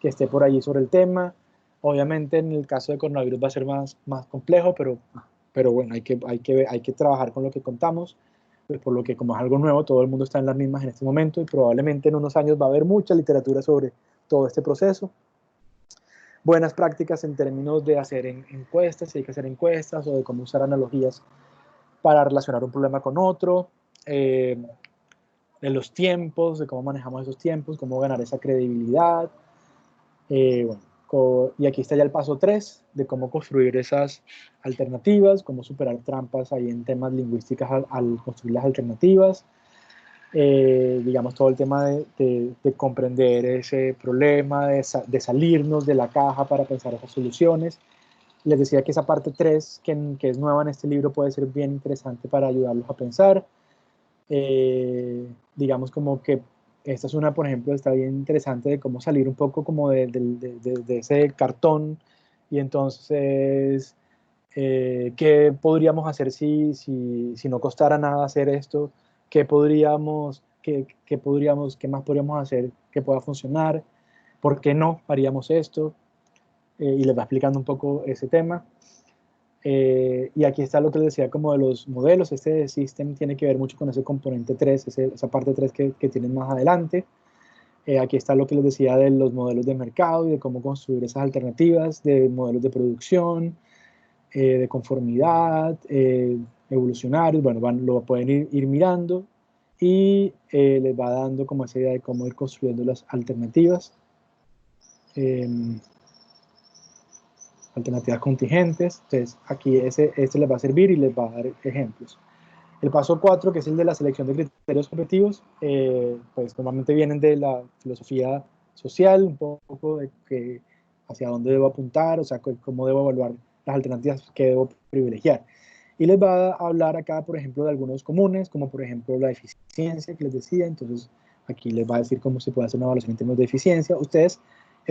A: que esté por allí sobre el tema. Obviamente en el caso de coronavirus va a ser más complejo, pero bueno, hay que trabajar con lo que contamos, pues por lo que como es algo nuevo, todo el mundo está en las mismas en este momento, y probablemente en unos años va a haber mucha literatura sobre todo este proceso. Buenas prácticas en términos de hacer encuestas, si hay que hacer encuestas, o de cómo usar analogías para relacionar un problema con otro, de los tiempos, de cómo manejamos esos tiempos, cómo ganar esa credibilidad. Bueno, y aquí está ya el paso 3 de cómo construir esas alternativas, cómo superar trampas ahí en temas lingüísticos al construir las alternativas. Digamos, todo el tema de comprender ese problema, de salirnos de la caja para pensar esas soluciones. Les decía que esa parte 3, que es nueva en este libro, puede ser bien interesante para ayudarlos a pensar. Digamos como que esta es una, por ejemplo, está bien interesante de cómo salir un poco como de ese cartón, y entonces, ¿qué podríamos hacer si no costara nada hacer esto? ¿Qué más podríamos hacer que pueda funcionar? ¿Por qué no haríamos esto? Y les va explicando un poco ese tema. Y aquí está lo que les decía como de los modelos. Este system tiene que ver mucho con ese componente 3, esa parte 3 que tienen más adelante. Aquí está lo que les decía de los modelos de mercado y de cómo construir esas alternativas, de modelos de producción, de conformidad, evolucionarios. Bueno, lo pueden ir mirando, y les va dando como esa idea de cómo ir construyendo las alternativas. Alternativas contingentes. Entonces aquí este les va a servir y les va a dar ejemplos. El paso 4, que es el de la selección de criterios objetivos, pues normalmente vienen de la filosofía social, un poco de hacia dónde debo apuntar, o sea, cómo debo evaluar las alternativas que debo privilegiar. Y les va a hablar acá, por ejemplo, de algunos comunes, como por ejemplo la eficiencia que les decía. Entonces aquí les va a decir cómo se puede hacer una evaluación en términos de eficiencia. Ustedes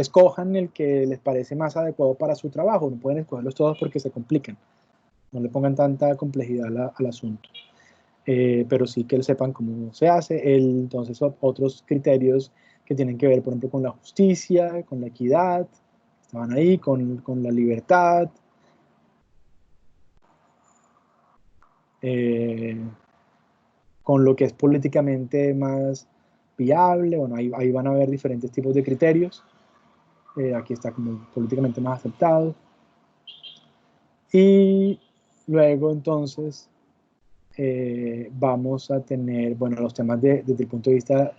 A: escojan el que les parece más adecuado para su trabajo, no pueden escogerlos todos porque se complican, no le pongan tanta complejidad al asunto. Pero sí que sepan cómo se hace. Entonces, otros criterios que tienen que ver, por ejemplo, con la justicia, con la equidad, estaban ahí, con la libertad, con lo que es políticamente más viable. Bueno, ahí van a ver diferentes tipos de criterios. Aquí está como políticamente más aceptado. Y luego, entonces, vamos a tener, bueno, los temas desde el punto de vista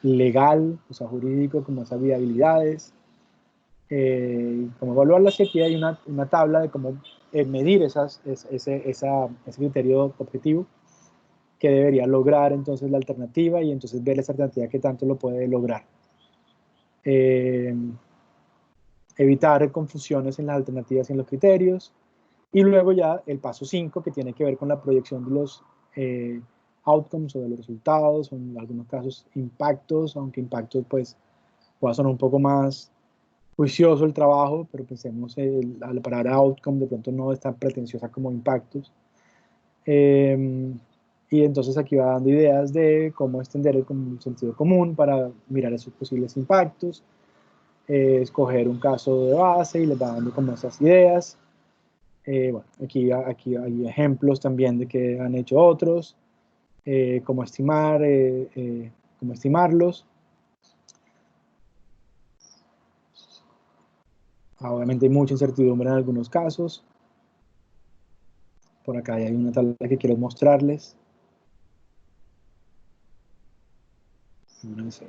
A: legal, o sea, jurídico, como esas viabilidades, cómo evaluarlas. Y aquí hay una tabla de cómo medir ese criterio objetivo que debería lograr entonces la alternativa, y entonces ver esa alternativa que tanto lo puede lograr. Evitar confusiones en las alternativas y en los criterios. Y luego ya el paso 5, que tiene que ver con la proyección de los outcomes o de los resultados, o en algunos casos impactos, aunque impactos pues pueda sonar un poco más juicioso el trabajo, pero pensemos la palabra outcome de pronto no es tan pretenciosa como impactos. Y entonces aquí va dando ideas de cómo extender el sentido común para mirar esos posibles impactos, escoger un caso de base y les va dando como esas ideas. Bueno, aquí hay ejemplos también de que han hecho otros, cómo estimarlos. Obviamente hay mucha incertidumbre en algunos casos. Por acá hay una tabla que quiero mostrarles. No sé.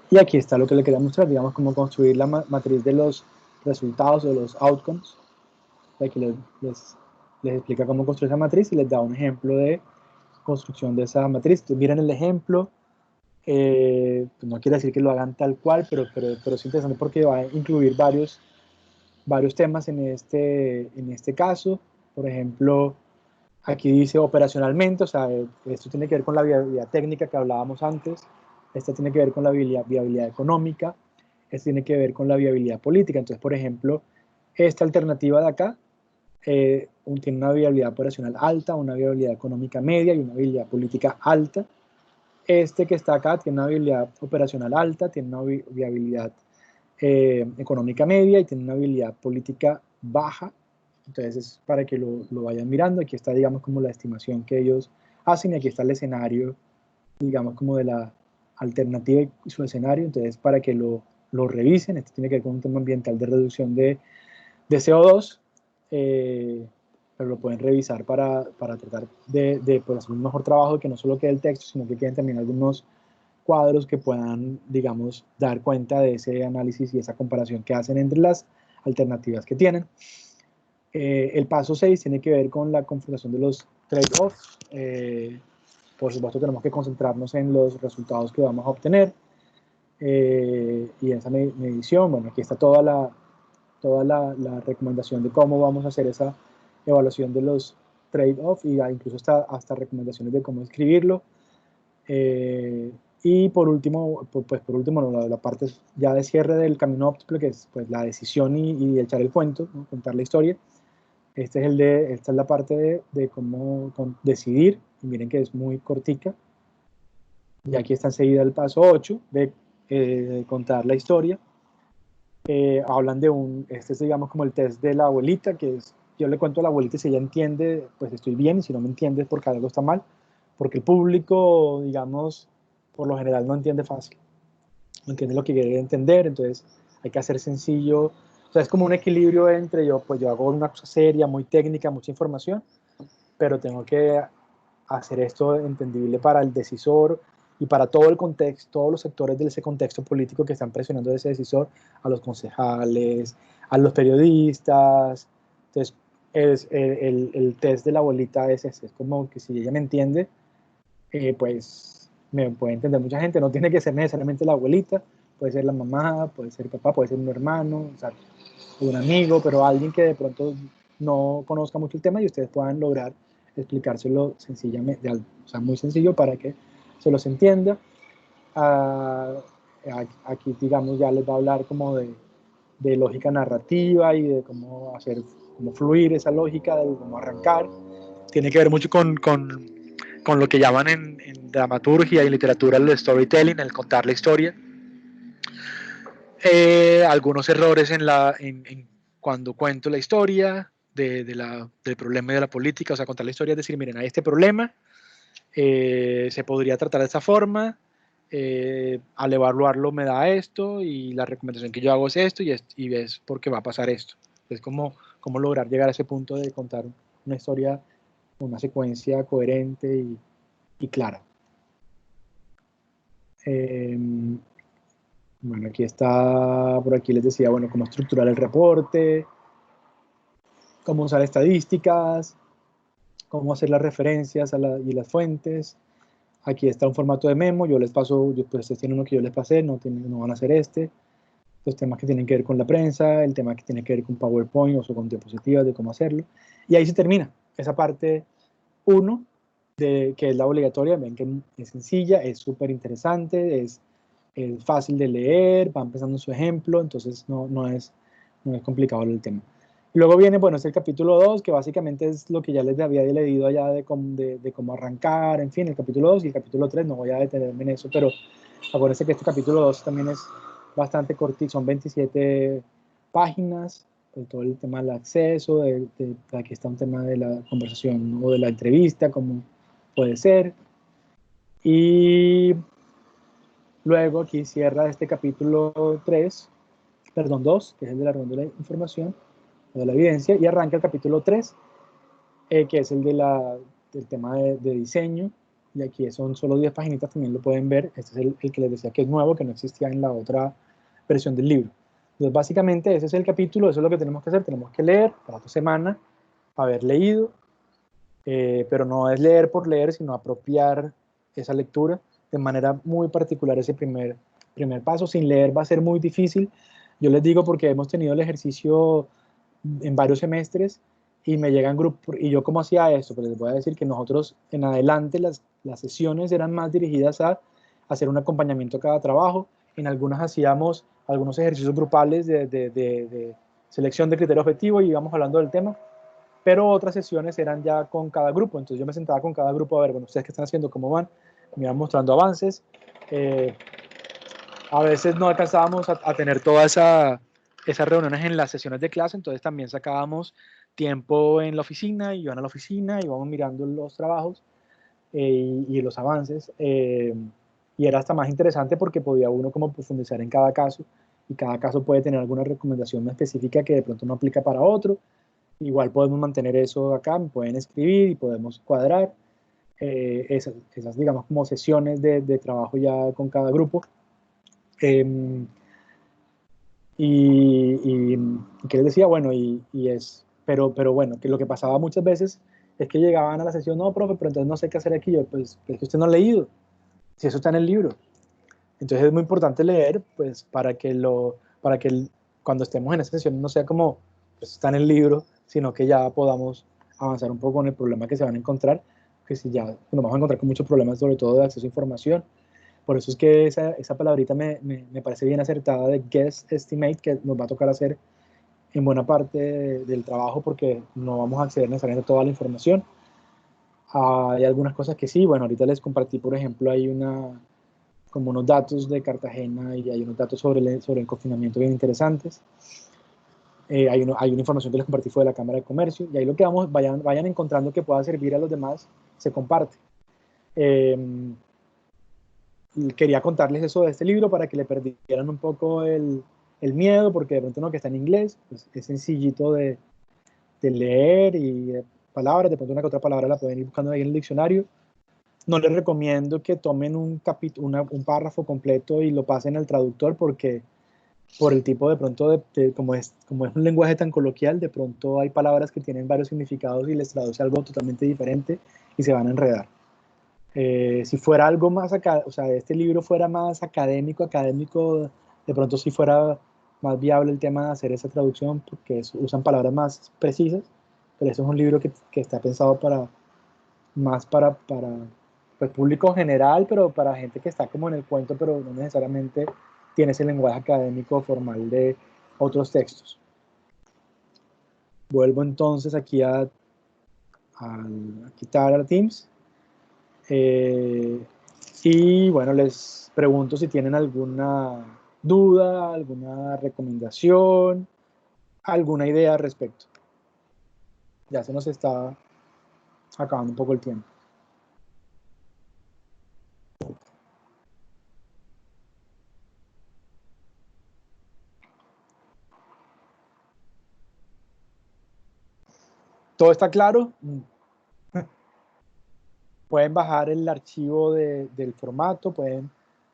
A: Y aquí está lo que le quería mostrar, digamos, cómo construir la matriz de los resultados o de los outcomes. Aquí les explica cómo construir esa matriz y les da un ejemplo de construcción de esa matriz. Entonces, miren el ejemplo. Pues no quiere decir que lo hagan tal cual, pero es interesante porque va a incluir varios temas en este caso. Por ejemplo, aquí dice operacionalmente, o sea, esto tiene que ver con la viabilidad técnica que hablábamos antes, esta tiene que ver con la viabilidad económica, esto tiene que ver con la viabilidad política. Entonces, por ejemplo, esta alternativa de acá tiene una viabilidad operacional alta, una viabilidad económica media y una viabilidad política alta. Este que está acá tiene una viabilidad operacional alta, tiene una viabilidad económica media y tiene una viabilidad política baja. Entonces es para que lo vayan mirando. Aquí está, digamos, como la estimación que ellos hacen, y aquí está el escenario, digamos, como de la alternativa y su escenario. Entonces, para que lo revisen. Esto tiene que ver con un tema ambiental de reducción de CO2, pero lo pueden revisar para tratar de pues, hacer un mejor trabajo, que no solo quede el texto, sino que queden también algunos cuadros que puedan, digamos, dar cuenta de ese análisis y esa comparación que hacen entre las alternativas que tienen. El paso 6 tiene que ver con la configuración de los trade-offs. Por supuesto, tenemos que concentrarnos en los resultados que vamos a obtener y esa medición. Bueno, aquí está toda la recomendación de cómo vamos a hacer esa evaluación de los trade-offs, y incluso hasta recomendaciones de cómo escribirlo. Y por último, la parte ya de cierre del camino óptimo, que es pues, la decisión y echar el cuento, ¿no? Contar la historia. Esta es la parte de cómo decidir, y miren que es muy cortica. Y aquí está enseguida el paso 8 de contar la historia. Hablan de este es, digamos, como el test de la abuelita, que es, yo le cuento a la abuelita y si ella entiende, pues estoy bien, y si no me entiende es porque algo está mal, porque el público, digamos, por lo general no entiende fácil, no entiende lo que quiere entender. Entonces hay que hacer sencillo, o sea, es como un equilibrio entre yo hago una cosa seria, muy técnica, mucha información, pero tengo que hacer esto entendible para el decisor y para todo el contexto, todos los sectores de ese contexto político que están presionando a ese decisor, a los concejales, a los periodistas. Entonces, el test de la abuelita es como que si ella me entiende, pues me puede entender mucha gente. No tiene que ser necesariamente la abuelita, puede ser la mamá, puede ser el papá, puede ser un hermano, o sea, un amigo, pero alguien que de pronto no conozca mucho el tema y ustedes puedan lograr explicárselo sencillamente, o sea, muy sencillo para que se los entienda. Aquí, digamos, ya les va a hablar como de lógica narrativa y de cómo hacer, cómo fluir esa lógica, de cómo arrancar. Tiene que ver mucho con lo que llaman en dramaturgia y literatura el storytelling, el contar la historia. Algunos errores en cuando cuento la historia del problema y de la política, o sea, contar la historia es decir, miren, hay este problema, se podría tratar de esta forma, al evaluarlo me da esto y la recomendación que yo hago es esto y ves por qué va a pasar esto. Es como lograr llegar a ese punto de contar una historia, una secuencia coherente y clara. Bueno, aquí está, por aquí les decía, bueno, cómo estructurar el reporte, cómo usar estadísticas, cómo hacer las referencias y las fuentes. Aquí está un formato de memo, yo les paso, pues ustedes tienen uno que yo les pasé, no van a hacer este. Los temas que tienen que ver con la prensa, el tema que tiene que ver con PowerPoint o con diapositivas de cómo hacerlo. Y ahí se termina esa parte 1, que es la obligatoria. Ven que es sencilla, es súper interesante, es fácil de leer, va empezando su ejemplo, entonces no es complicado el tema. Luego viene, bueno, es el capítulo 2, que básicamente es lo que ya les había leído allá de cómo arrancar, en fin, el capítulo 2 y el capítulo 3, no voy a detenerme en eso, pero acuérdense que este capítulo 2 también es bastante cortito, son 27 páginas, de todo el tema del acceso, aquí está un tema de la conversación o de la entrevista, como puede ser, y luego aquí cierra este capítulo 2, que es el de la ronda de la información, de la evidencia, y arranca el capítulo 3, que es el del tema de diseño, y aquí son solo 10 páginas, también lo pueden ver. Este es el que les decía que es nuevo, que no existía en la otra versión del libro. Entonces, básicamente, ese es el capítulo, eso es lo que tenemos que hacer, tenemos que leer para otra semana, haber leído, pero no es leer por leer, sino apropiar esa lectura de manera muy particular. Ese primer paso, sin leer va a ser muy difícil. Yo les digo porque hemos tenido el ejercicio en varios semestres y me llegan grupos, y yo cómo hacía esto, pues les voy a decir que nosotros en adelante las sesiones eran más dirigidas a hacer un acompañamiento a cada trabajo. En algunas hacíamos algunos ejercicios grupales de selección de criterio objetivo y íbamos hablando del tema, pero otras sesiones eran ya con cada grupo. Entonces yo me sentaba con cada grupo a ver, bueno, ustedes qué están haciendo, cómo van, me iban mostrando avances. A veces no alcanzábamos a tener todas esas reuniones en las sesiones de clase, entonces también sacábamos tiempo en la oficina, y iban a la oficina y íbamos mirando los trabajos y los avances, y era hasta más interesante porque podía uno como profundizar en cada caso, y cada caso puede tener alguna recomendación específica que de pronto no aplica para otro. Igual podemos mantener eso acá, me pueden escribir y podemos cuadrar esas, digamos, como sesiones de trabajo ya con cada grupo. Y que les decía, bueno, pero bueno, que lo que pasaba muchas veces es que llegaban a la sesión, no, profe, pero entonces no sé qué hacer aquí. Yo, pues es que usted no ha leído, si eso está en el libro. Entonces es muy importante leer, pues para que cuando estemos en esa sesión no sea como, pues está en el libro, sino que ya podamos avanzar un poco con el problema que se van a encontrar, que si ya nos vamos a encontrar con muchos problemas, sobre todo de acceso a información. Por eso es que esa palabrita me parece bien acertada, de guess estimate, que nos va a tocar hacer en buena parte del trabajo, porque no vamos a acceder necesariamente a toda la información. Hay algunas cosas que sí, bueno, ahorita les compartí, por ejemplo, hay como unos datos de Cartagena y hay unos datos sobre el confinamiento bien interesantes. Hay una información que les compartí fue de la Cámara de Comercio, y ahí lo que vayan encontrando que pueda servir a los demás, se comparte. Quería contarles eso de este libro para que le perdieran un poco el miedo, porque de pronto no, que está en inglés, pues es sencillito de leer y de palabras, de pronto una que otra palabra la pueden ir buscando ahí en el diccionario. No les recomiendo que tomen un párrafo completo y lo pasen al traductor, porque por el tipo de pronto como es un lenguaje tan coloquial, de pronto hay palabras que tienen varios significados y les traduce algo totalmente diferente y se van a enredar. Si fuera algo más o sea, este libro fuera más académico, de pronto sí fuera más viable el tema de hacer esa traducción, porque usan palabras más precisas, pero eso es un libro que está pensado más para pues, público general, pero para gente que está como en el cuento, pero no necesariamente tiene ese lenguaje académico formal de otros textos. Vuelvo entonces aquí a quitar a Teams. Y bueno, les pregunto si tienen alguna duda, alguna recomendación, alguna idea al respecto. Ya se nos está acabando un poco el tiempo. ¿Todo está claro? Pueden bajar el archivo del formato,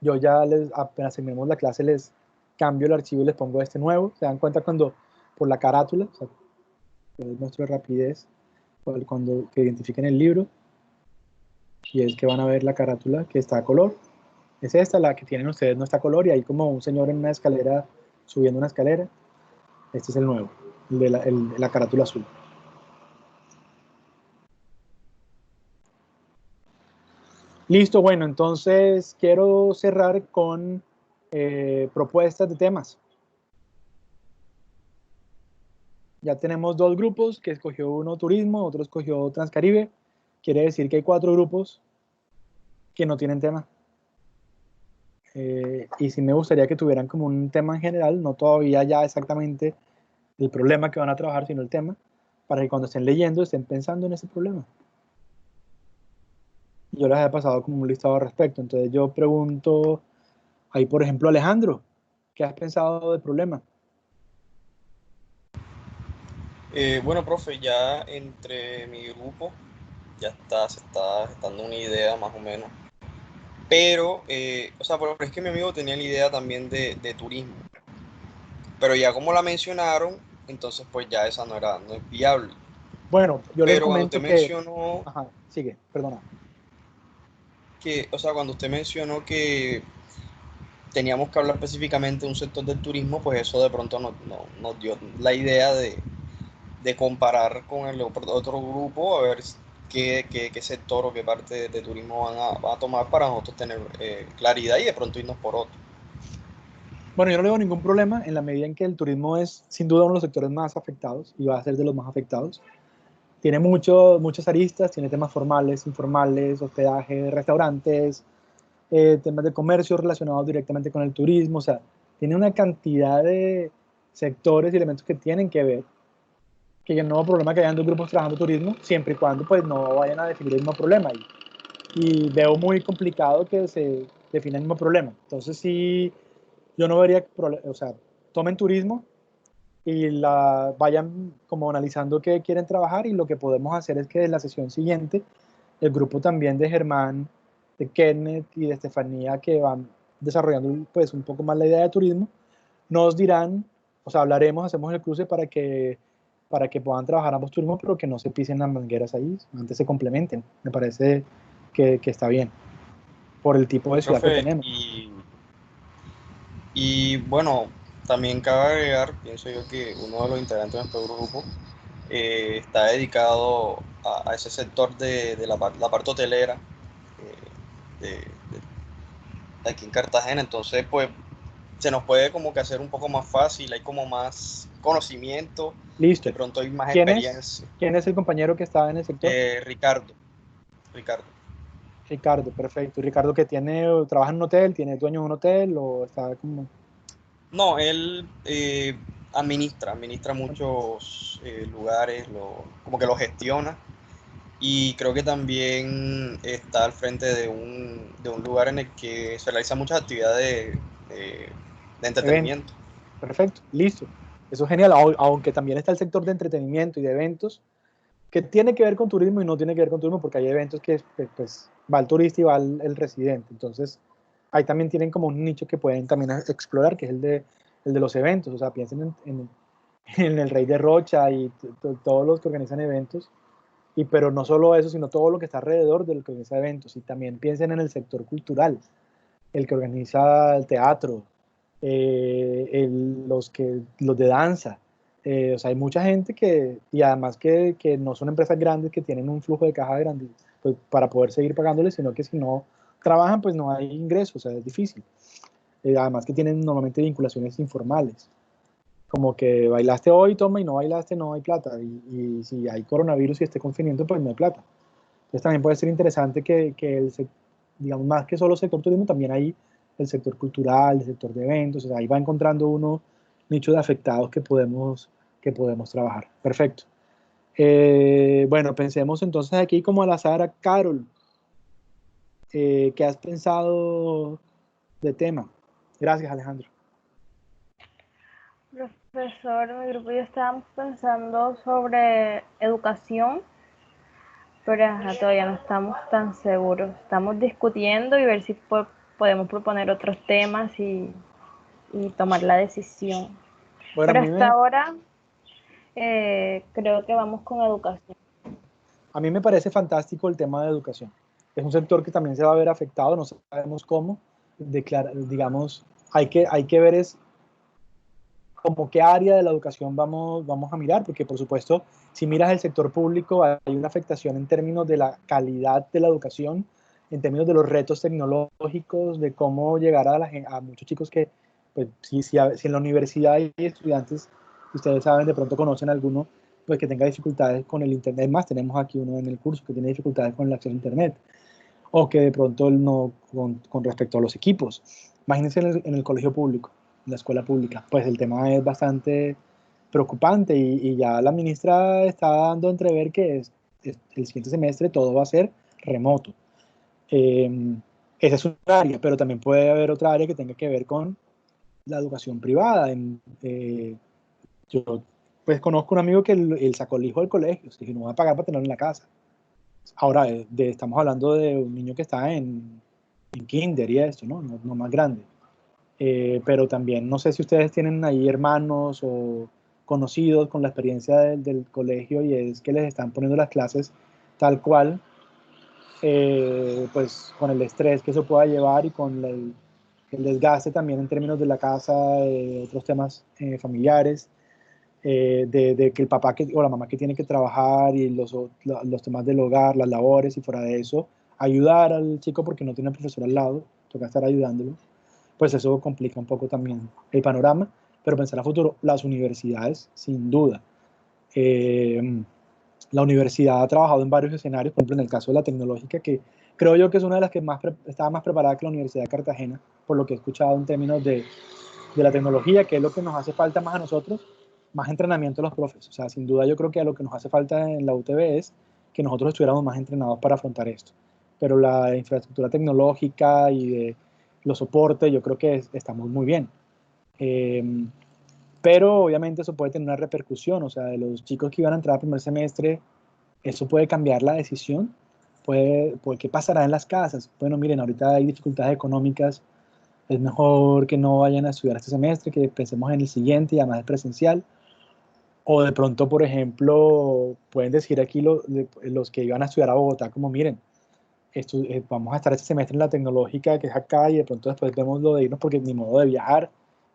A: yo ya apenas terminemos la clase les cambio el archivo y les pongo este nuevo. Se dan cuenta cuando, por la carátula, o sea, les muestro rapidez, cuando que identifiquen el libro, y es que van a ver la carátula que está a color. Es esta, la que tienen ustedes no está a color, y hay como un señor en una escalera, subiendo una escalera. Este es el nuevo, el de la carátula azul. Listo, bueno, entonces quiero cerrar con propuestas de temas. Ya tenemos 2 grupos, que escogió uno turismo, otro escogió Transcaribe. Quiere decir que hay 4 grupos que no tienen tema. Y sí me gustaría que tuvieran como un tema en general, no todavía ya exactamente el problema que van a trabajar, sino el tema, para que cuando estén leyendo estén pensando en ese problema. Yo les he pasado como un listado al respecto, entonces yo pregunto, ahí por ejemplo Alejandro, ¿qué has pensado del problema?
C: Bueno, profe, ya entre mi grupo se está dando una idea más o menos. Pero, o sea, pero es que mi amigo tenía la idea también de turismo. Pero ya como la mencionaron, entonces pues ya esa no es viable.
A: Bueno, yo les
C: Pero cuando usted
A: comento que,
C: mencionó
A: ajá, sigue, perdona.
C: que, o sea, cuando usted mencionó que teníamos que hablar específicamente de un sector del turismo, pues eso de pronto nos dio la idea de comparar con el otro grupo, a ver qué sector o qué parte de turismo van a tomar para nosotros tener claridad y de pronto irnos por otro.
A: Bueno, yo no le veo ningún problema en la medida en que el turismo es sin duda uno de los sectores más afectados y va a ser de los más afectados. Tiene muchas aristas, tiene temas formales, informales, hospedaje, restaurantes, temas de comercio relacionados directamente con el turismo, o sea, tiene una cantidad de sectores y elementos que tienen que ver, que yo no veo problema que hayan 2 grupos trabajando turismo, siempre y cuando pues no vayan a definir el mismo problema. Y veo muy complicado que se defina el mismo problema. Entonces sí, yo no vería, o sea, tomen turismo y vayan como analizando qué quieren trabajar, y lo que podemos hacer es que en la sesión siguiente el grupo también de Germán, de Kenneth y de Estefanía, que van desarrollando pues un poco más la idea de turismo, nos dirán, o sea, hablaremos, hacemos el cruce para que puedan trabajar ambos turismos, pero que no se pisen las mangueras ahí, antes se complementen. Me parece que está bien, por el tipo de ciudad que
C: Profe,
A: tenemos.
C: y bueno, también cabe agregar, pienso yo, que uno de los integrantes de nuestro grupo está dedicado a ese sector de la parte hotelera de aquí en Cartagena, entonces pues se nos puede como que hacer un poco más fácil, hay como más conocimiento,
A: Listo.
C: de pronto hay más
A: ¿Quién es,
C: experiencia.
A: quién es el compañero que está en el sector?
C: Ricardo.
A: Ricardo, perfecto. Ricardo, que trabaja en un hotel, tiene dueño de un hotel o está como...
C: No, él administra muchos lugares, como que lo gestiona y creo que también está al frente de un lugar en el que se realizan muchas actividades de
A: Evento.
C: entretenimiento.
A: Perfecto, listo. Eso es genial, aunque también está el sector de entretenimiento y de eventos, que tiene que ver con turismo y no tiene que ver con turismo, porque hay eventos que pues, va el turista y va el residente. Entonces, ahí también tienen como un nicho que pueden también explorar, que es el de los eventos. O sea, piensen en el Rey de Rocha y todos los que organizan eventos. Pero no solo eso, sino todo lo que está alrededor del que organiza eventos. Y también piensen en el sector cultural, el que organiza el teatro, los de danza. O sea, hay mucha gente y además que no son empresas grandes que tienen un flujo de caja grande pues, para poder seguir pagándoles, sino que si no trabajan, pues no hay ingresos, o sea, es difícil. Además que tienen normalmente vinculaciones informales, como que bailaste hoy, toma, y no bailaste, no hay plata. Y si hay coronavirus y esté confinamiento, pues no hay plata. Entonces también puede ser interesante que digamos, más que solo sector turismo, también hay el sector cultural, el sector de eventos, o sea, ahí va encontrando uno nichos de afectados que podemos trabajar. Perfecto. Bueno, pensemos entonces aquí como al azar, Carol, ¿qué has pensado de tema? Gracias, Alejandro.
E: Profesor, mi grupo y yo estábamos pensando sobre educación, pero todavía no estamos tan seguros. Estamos discutiendo y ver si podemos proponer otros temas y tomar la decisión.
A: Bueno,
E: Pero hasta ahora creo que vamos con educación.
A: a mí me parece fantástico el tema de educación. Es un sector que también se va a ver afectado, no sabemos cómo. Digamos, hay que ver es como qué área de la educación vamos a mirar, porque por supuesto, si miras el sector público, hay una afectación en términos de la calidad de la educación, en términos de los retos tecnológicos, de cómo llegar a muchos chicos que, pues, si en la universidad hay estudiantes, ustedes saben, de pronto conocen a alguno, pues que tenga dificultades con el Internet, más tenemos aquí uno en el curso que tiene dificultades con el acceso a Internet, o que de pronto no, con respecto a los equipos. Imagínense en el colegio público, en la escuela pública, pues el tema es bastante preocupante y ya la ministra está dando a entrever que el siguiente semestre todo va a ser remoto. Esa es un área, pero también puede haber otra área que tenga que ver con la educación privada. Yo pues conozco un amigo que él sacó el hijo del colegio, dije, no va a pagar para tenerlo en la casa. Ahora, estamos hablando de un niño que está en kinder y esto, ¿no? No más grande. Pero también, no sé si ustedes tienen ahí hermanos o conocidos con la experiencia del colegio y es que les están poniendo las clases tal cual, pues con el estrés que eso pueda llevar y con el desgaste también en términos de la casa, otros temas familiares. De que el papá o la mamá que tiene que trabajar y los temas del hogar, las labores y fuera de eso, ayudar al chico porque no tiene un profesor al lado, toca estar ayudándolo, pues eso complica un poco también el panorama, pero pensar a futuro, las universidades, sin duda. La universidad ha trabajado en varios escenarios, por ejemplo, en el caso de la tecnológica, que creo yo que es una de las que estaba más preparada que la Universidad de Cartagena, por lo que he escuchado en términos de la tecnología, que es lo que nos hace falta más a nosotros, más entrenamiento de los profes. O sea, sin duda yo creo que lo que nos hace falta en la UTB es que nosotros estuviéramos más entrenados para afrontar esto. Pero la infraestructura tecnológica y de los soportes, yo creo que estamos muy bien. Pero obviamente eso puede tener una repercusión, o sea, de los chicos que iban a entrar al primer semestre, eso puede cambiar la decisión, ¿qué pasará en las casas? Bueno, miren, ahorita hay dificultades económicas, es mejor que no vayan a estudiar este semestre, que pensemos en el siguiente y además es presencial. O de pronto, por ejemplo, pueden decir aquí los que iban a estudiar a Bogotá, como miren, vamos a estar este semestre en la tecnológica que es acá y de pronto después vemos lo de irnos porque ni modo de viajar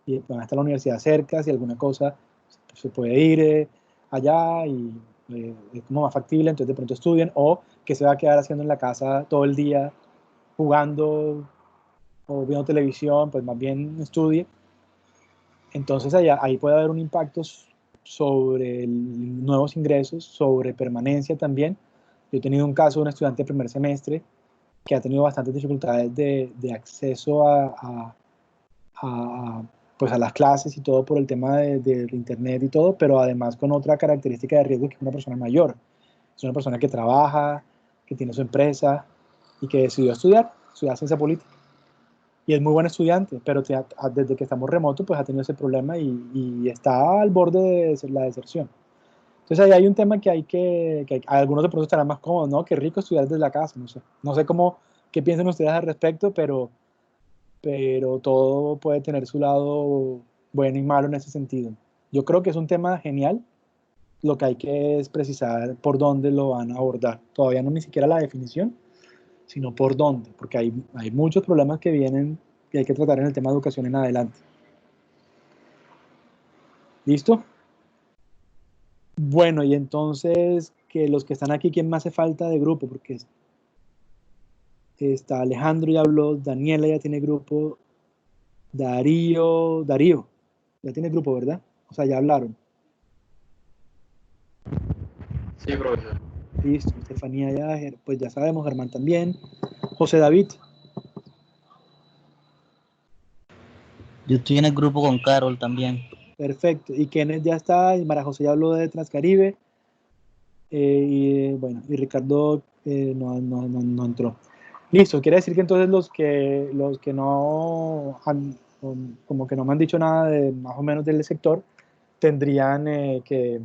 A: y van a estar la universidad cerca, si alguna cosa se puede ir allá y es como más factible, entonces de pronto estudien, o que se va a quedar haciendo en la casa todo el día jugando o viendo televisión, pues más bien estudie. Entonces ahí puede haber un impacto sobre nuevos ingresos, sobre permanencia también. Yo he tenido un caso de un estudiante de primer semestre que ha tenido bastantes dificultades de acceso pues a las clases y todo por el tema del internet y todo, pero además con otra característica de riesgo que es una persona mayor. Es una persona que trabaja, que tiene su empresa y que decidió estudiar ciencia política. Y es muy buen estudiante, pero desde que estamos remotos pues ha tenido ese problema y está al borde de la deserción. Entonces ahí hay un tema que algunos de pronto estarán más cómodos, ¿no? Qué rico estudiar desde la casa, no sé qué piensan ustedes al respecto, pero todo puede tener su lado bueno y malo en ese sentido. Yo creo que es un tema genial, lo que hay que es precisar por dónde lo van a abordar. Todavía no ni siquiera la definición, sino por dónde, porque hay muchos problemas que vienen que hay que tratar en el tema de educación en adelante. ¿Listo? Bueno, y entonces, que los que están aquí, ¿quién más hace falta de grupo? Porque está Alejandro, ya habló, Daniela ya tiene grupo, Darío, ya tiene grupo, ¿verdad? O sea, ya hablaron.
F: Sí, profesor.
A: Listo, Estefanía ya, pues ya sabemos, Germán también. José David,
G: Yo estoy en el grupo con Carol también.
A: perfecto. Y Kenneth ya está, y Mara José ya habló de Transcaribe. Bueno, y Ricardo no entró. Listo, quiere decir que entonces los que no han, como que no me han dicho nada de más o menos del sector, tendrían que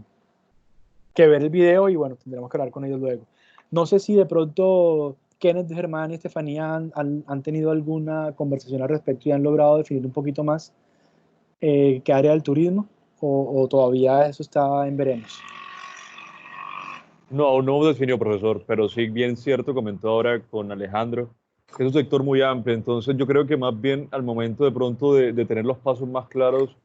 A: ver el video y bueno, tendremos que hablar con ellos luego. No sé si de pronto Kenneth, Germán y Estefanía han tenido alguna conversación al respecto y han logrado definir un poquito más qué área del turismo o todavía eso está en veremos.
H: No, aún no hemos definido, profesor, pero sí, bien cierto, comentó ahora con Alejandro, que es un sector muy amplio, entonces yo creo que más bien al momento de pronto de tener los pasos más claros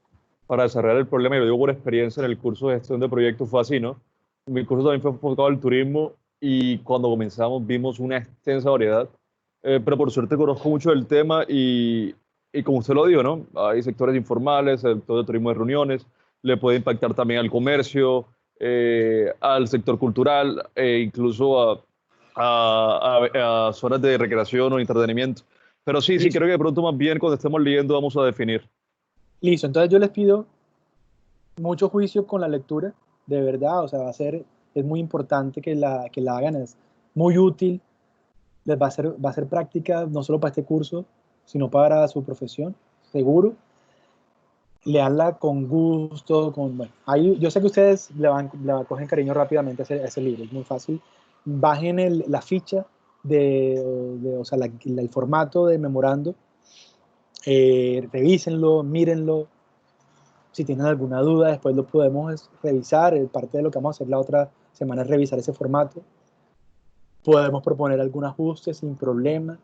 H: para desarrollar el problema, y lo digo por experiencia en el curso de gestión de proyectos, fue así, ¿no? Mi curso también fue enfocado al turismo y cuando comenzamos vimos una extensa variedad, pero por suerte conozco mucho del tema y como usted lo dijo, ¿no? Hay sectores informales, el sector de turismo de reuniones, le puede impactar también al comercio, al sector cultural, incluso a zonas de recreación o entretenimiento. Pero sí,
A: Listo.
H: creo que de pronto más bien cuando estemos leyendo vamos a definir.
A: Listo, entonces yo les pido mucho juicio con la lectura, de verdad, o sea, es muy importante que la hagan, es muy útil, va a ser práctica no solo para este curso, sino para su profesión, seguro. Leanla con gusto, bueno, ahí, yo sé que ustedes le cogen cariño rápidamente a ese libro, es muy fácil. Bajen la ficha o sea, el formato de memorando, revísenlo, mírenlo. Si tienen alguna duda, después lo podemos revisar. Parte de lo que vamos a hacer la otra semana es revisar ese formato. Podemos proponer algún ajuste sin problema.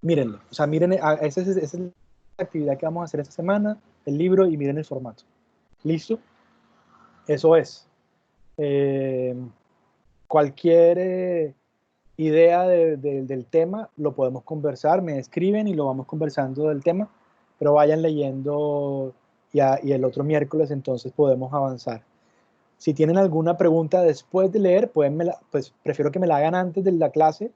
A: Mírenlo. O sea, miren, esa es la actividad que vamos a hacer esta semana, el libro, y miren el formato. ¿Listo? Eso es. Cualquier idea del tema lo podemos conversar, me escriben y lo vamos conversando del tema, pero vayan leyendo y el otro miércoles entonces podemos avanzar. Si tienen alguna pregunta después de leer, pues prefiero que me la hagan antes de la clase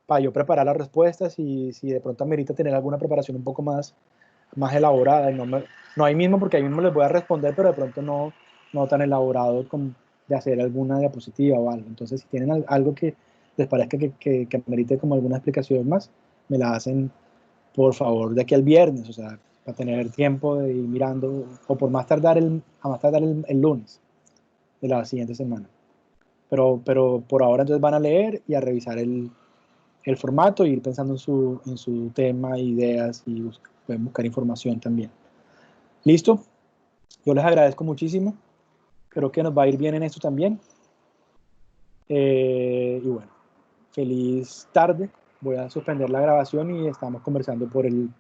A: para yo preparar las respuestas y si de pronto amerita tener alguna preparación un poco más elaborada. No ahí mismo, porque ahí mismo les voy a responder, pero de pronto no tan elaborado como de hacer alguna diapositiva o algo. Entonces, si tienen algo que les parezca que amerite como alguna explicación más, me la hacen, por favor, de aquí al viernes, o sea, para tener tiempo de ir mirando, o por más tardar el lunes de la siguiente semana. Pero por ahora entonces van a leer y a revisar el formato e ir pensando en su tema, ideas y pueden buscar información también. ¿Listo? Yo les agradezco muchísimo. Creo que nos va a ir bien en esto también. Y bueno, feliz tarde. Voy a suspender la grabación y estamos conversando por el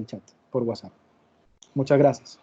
A: chat, por WhatsApp. Muchas gracias.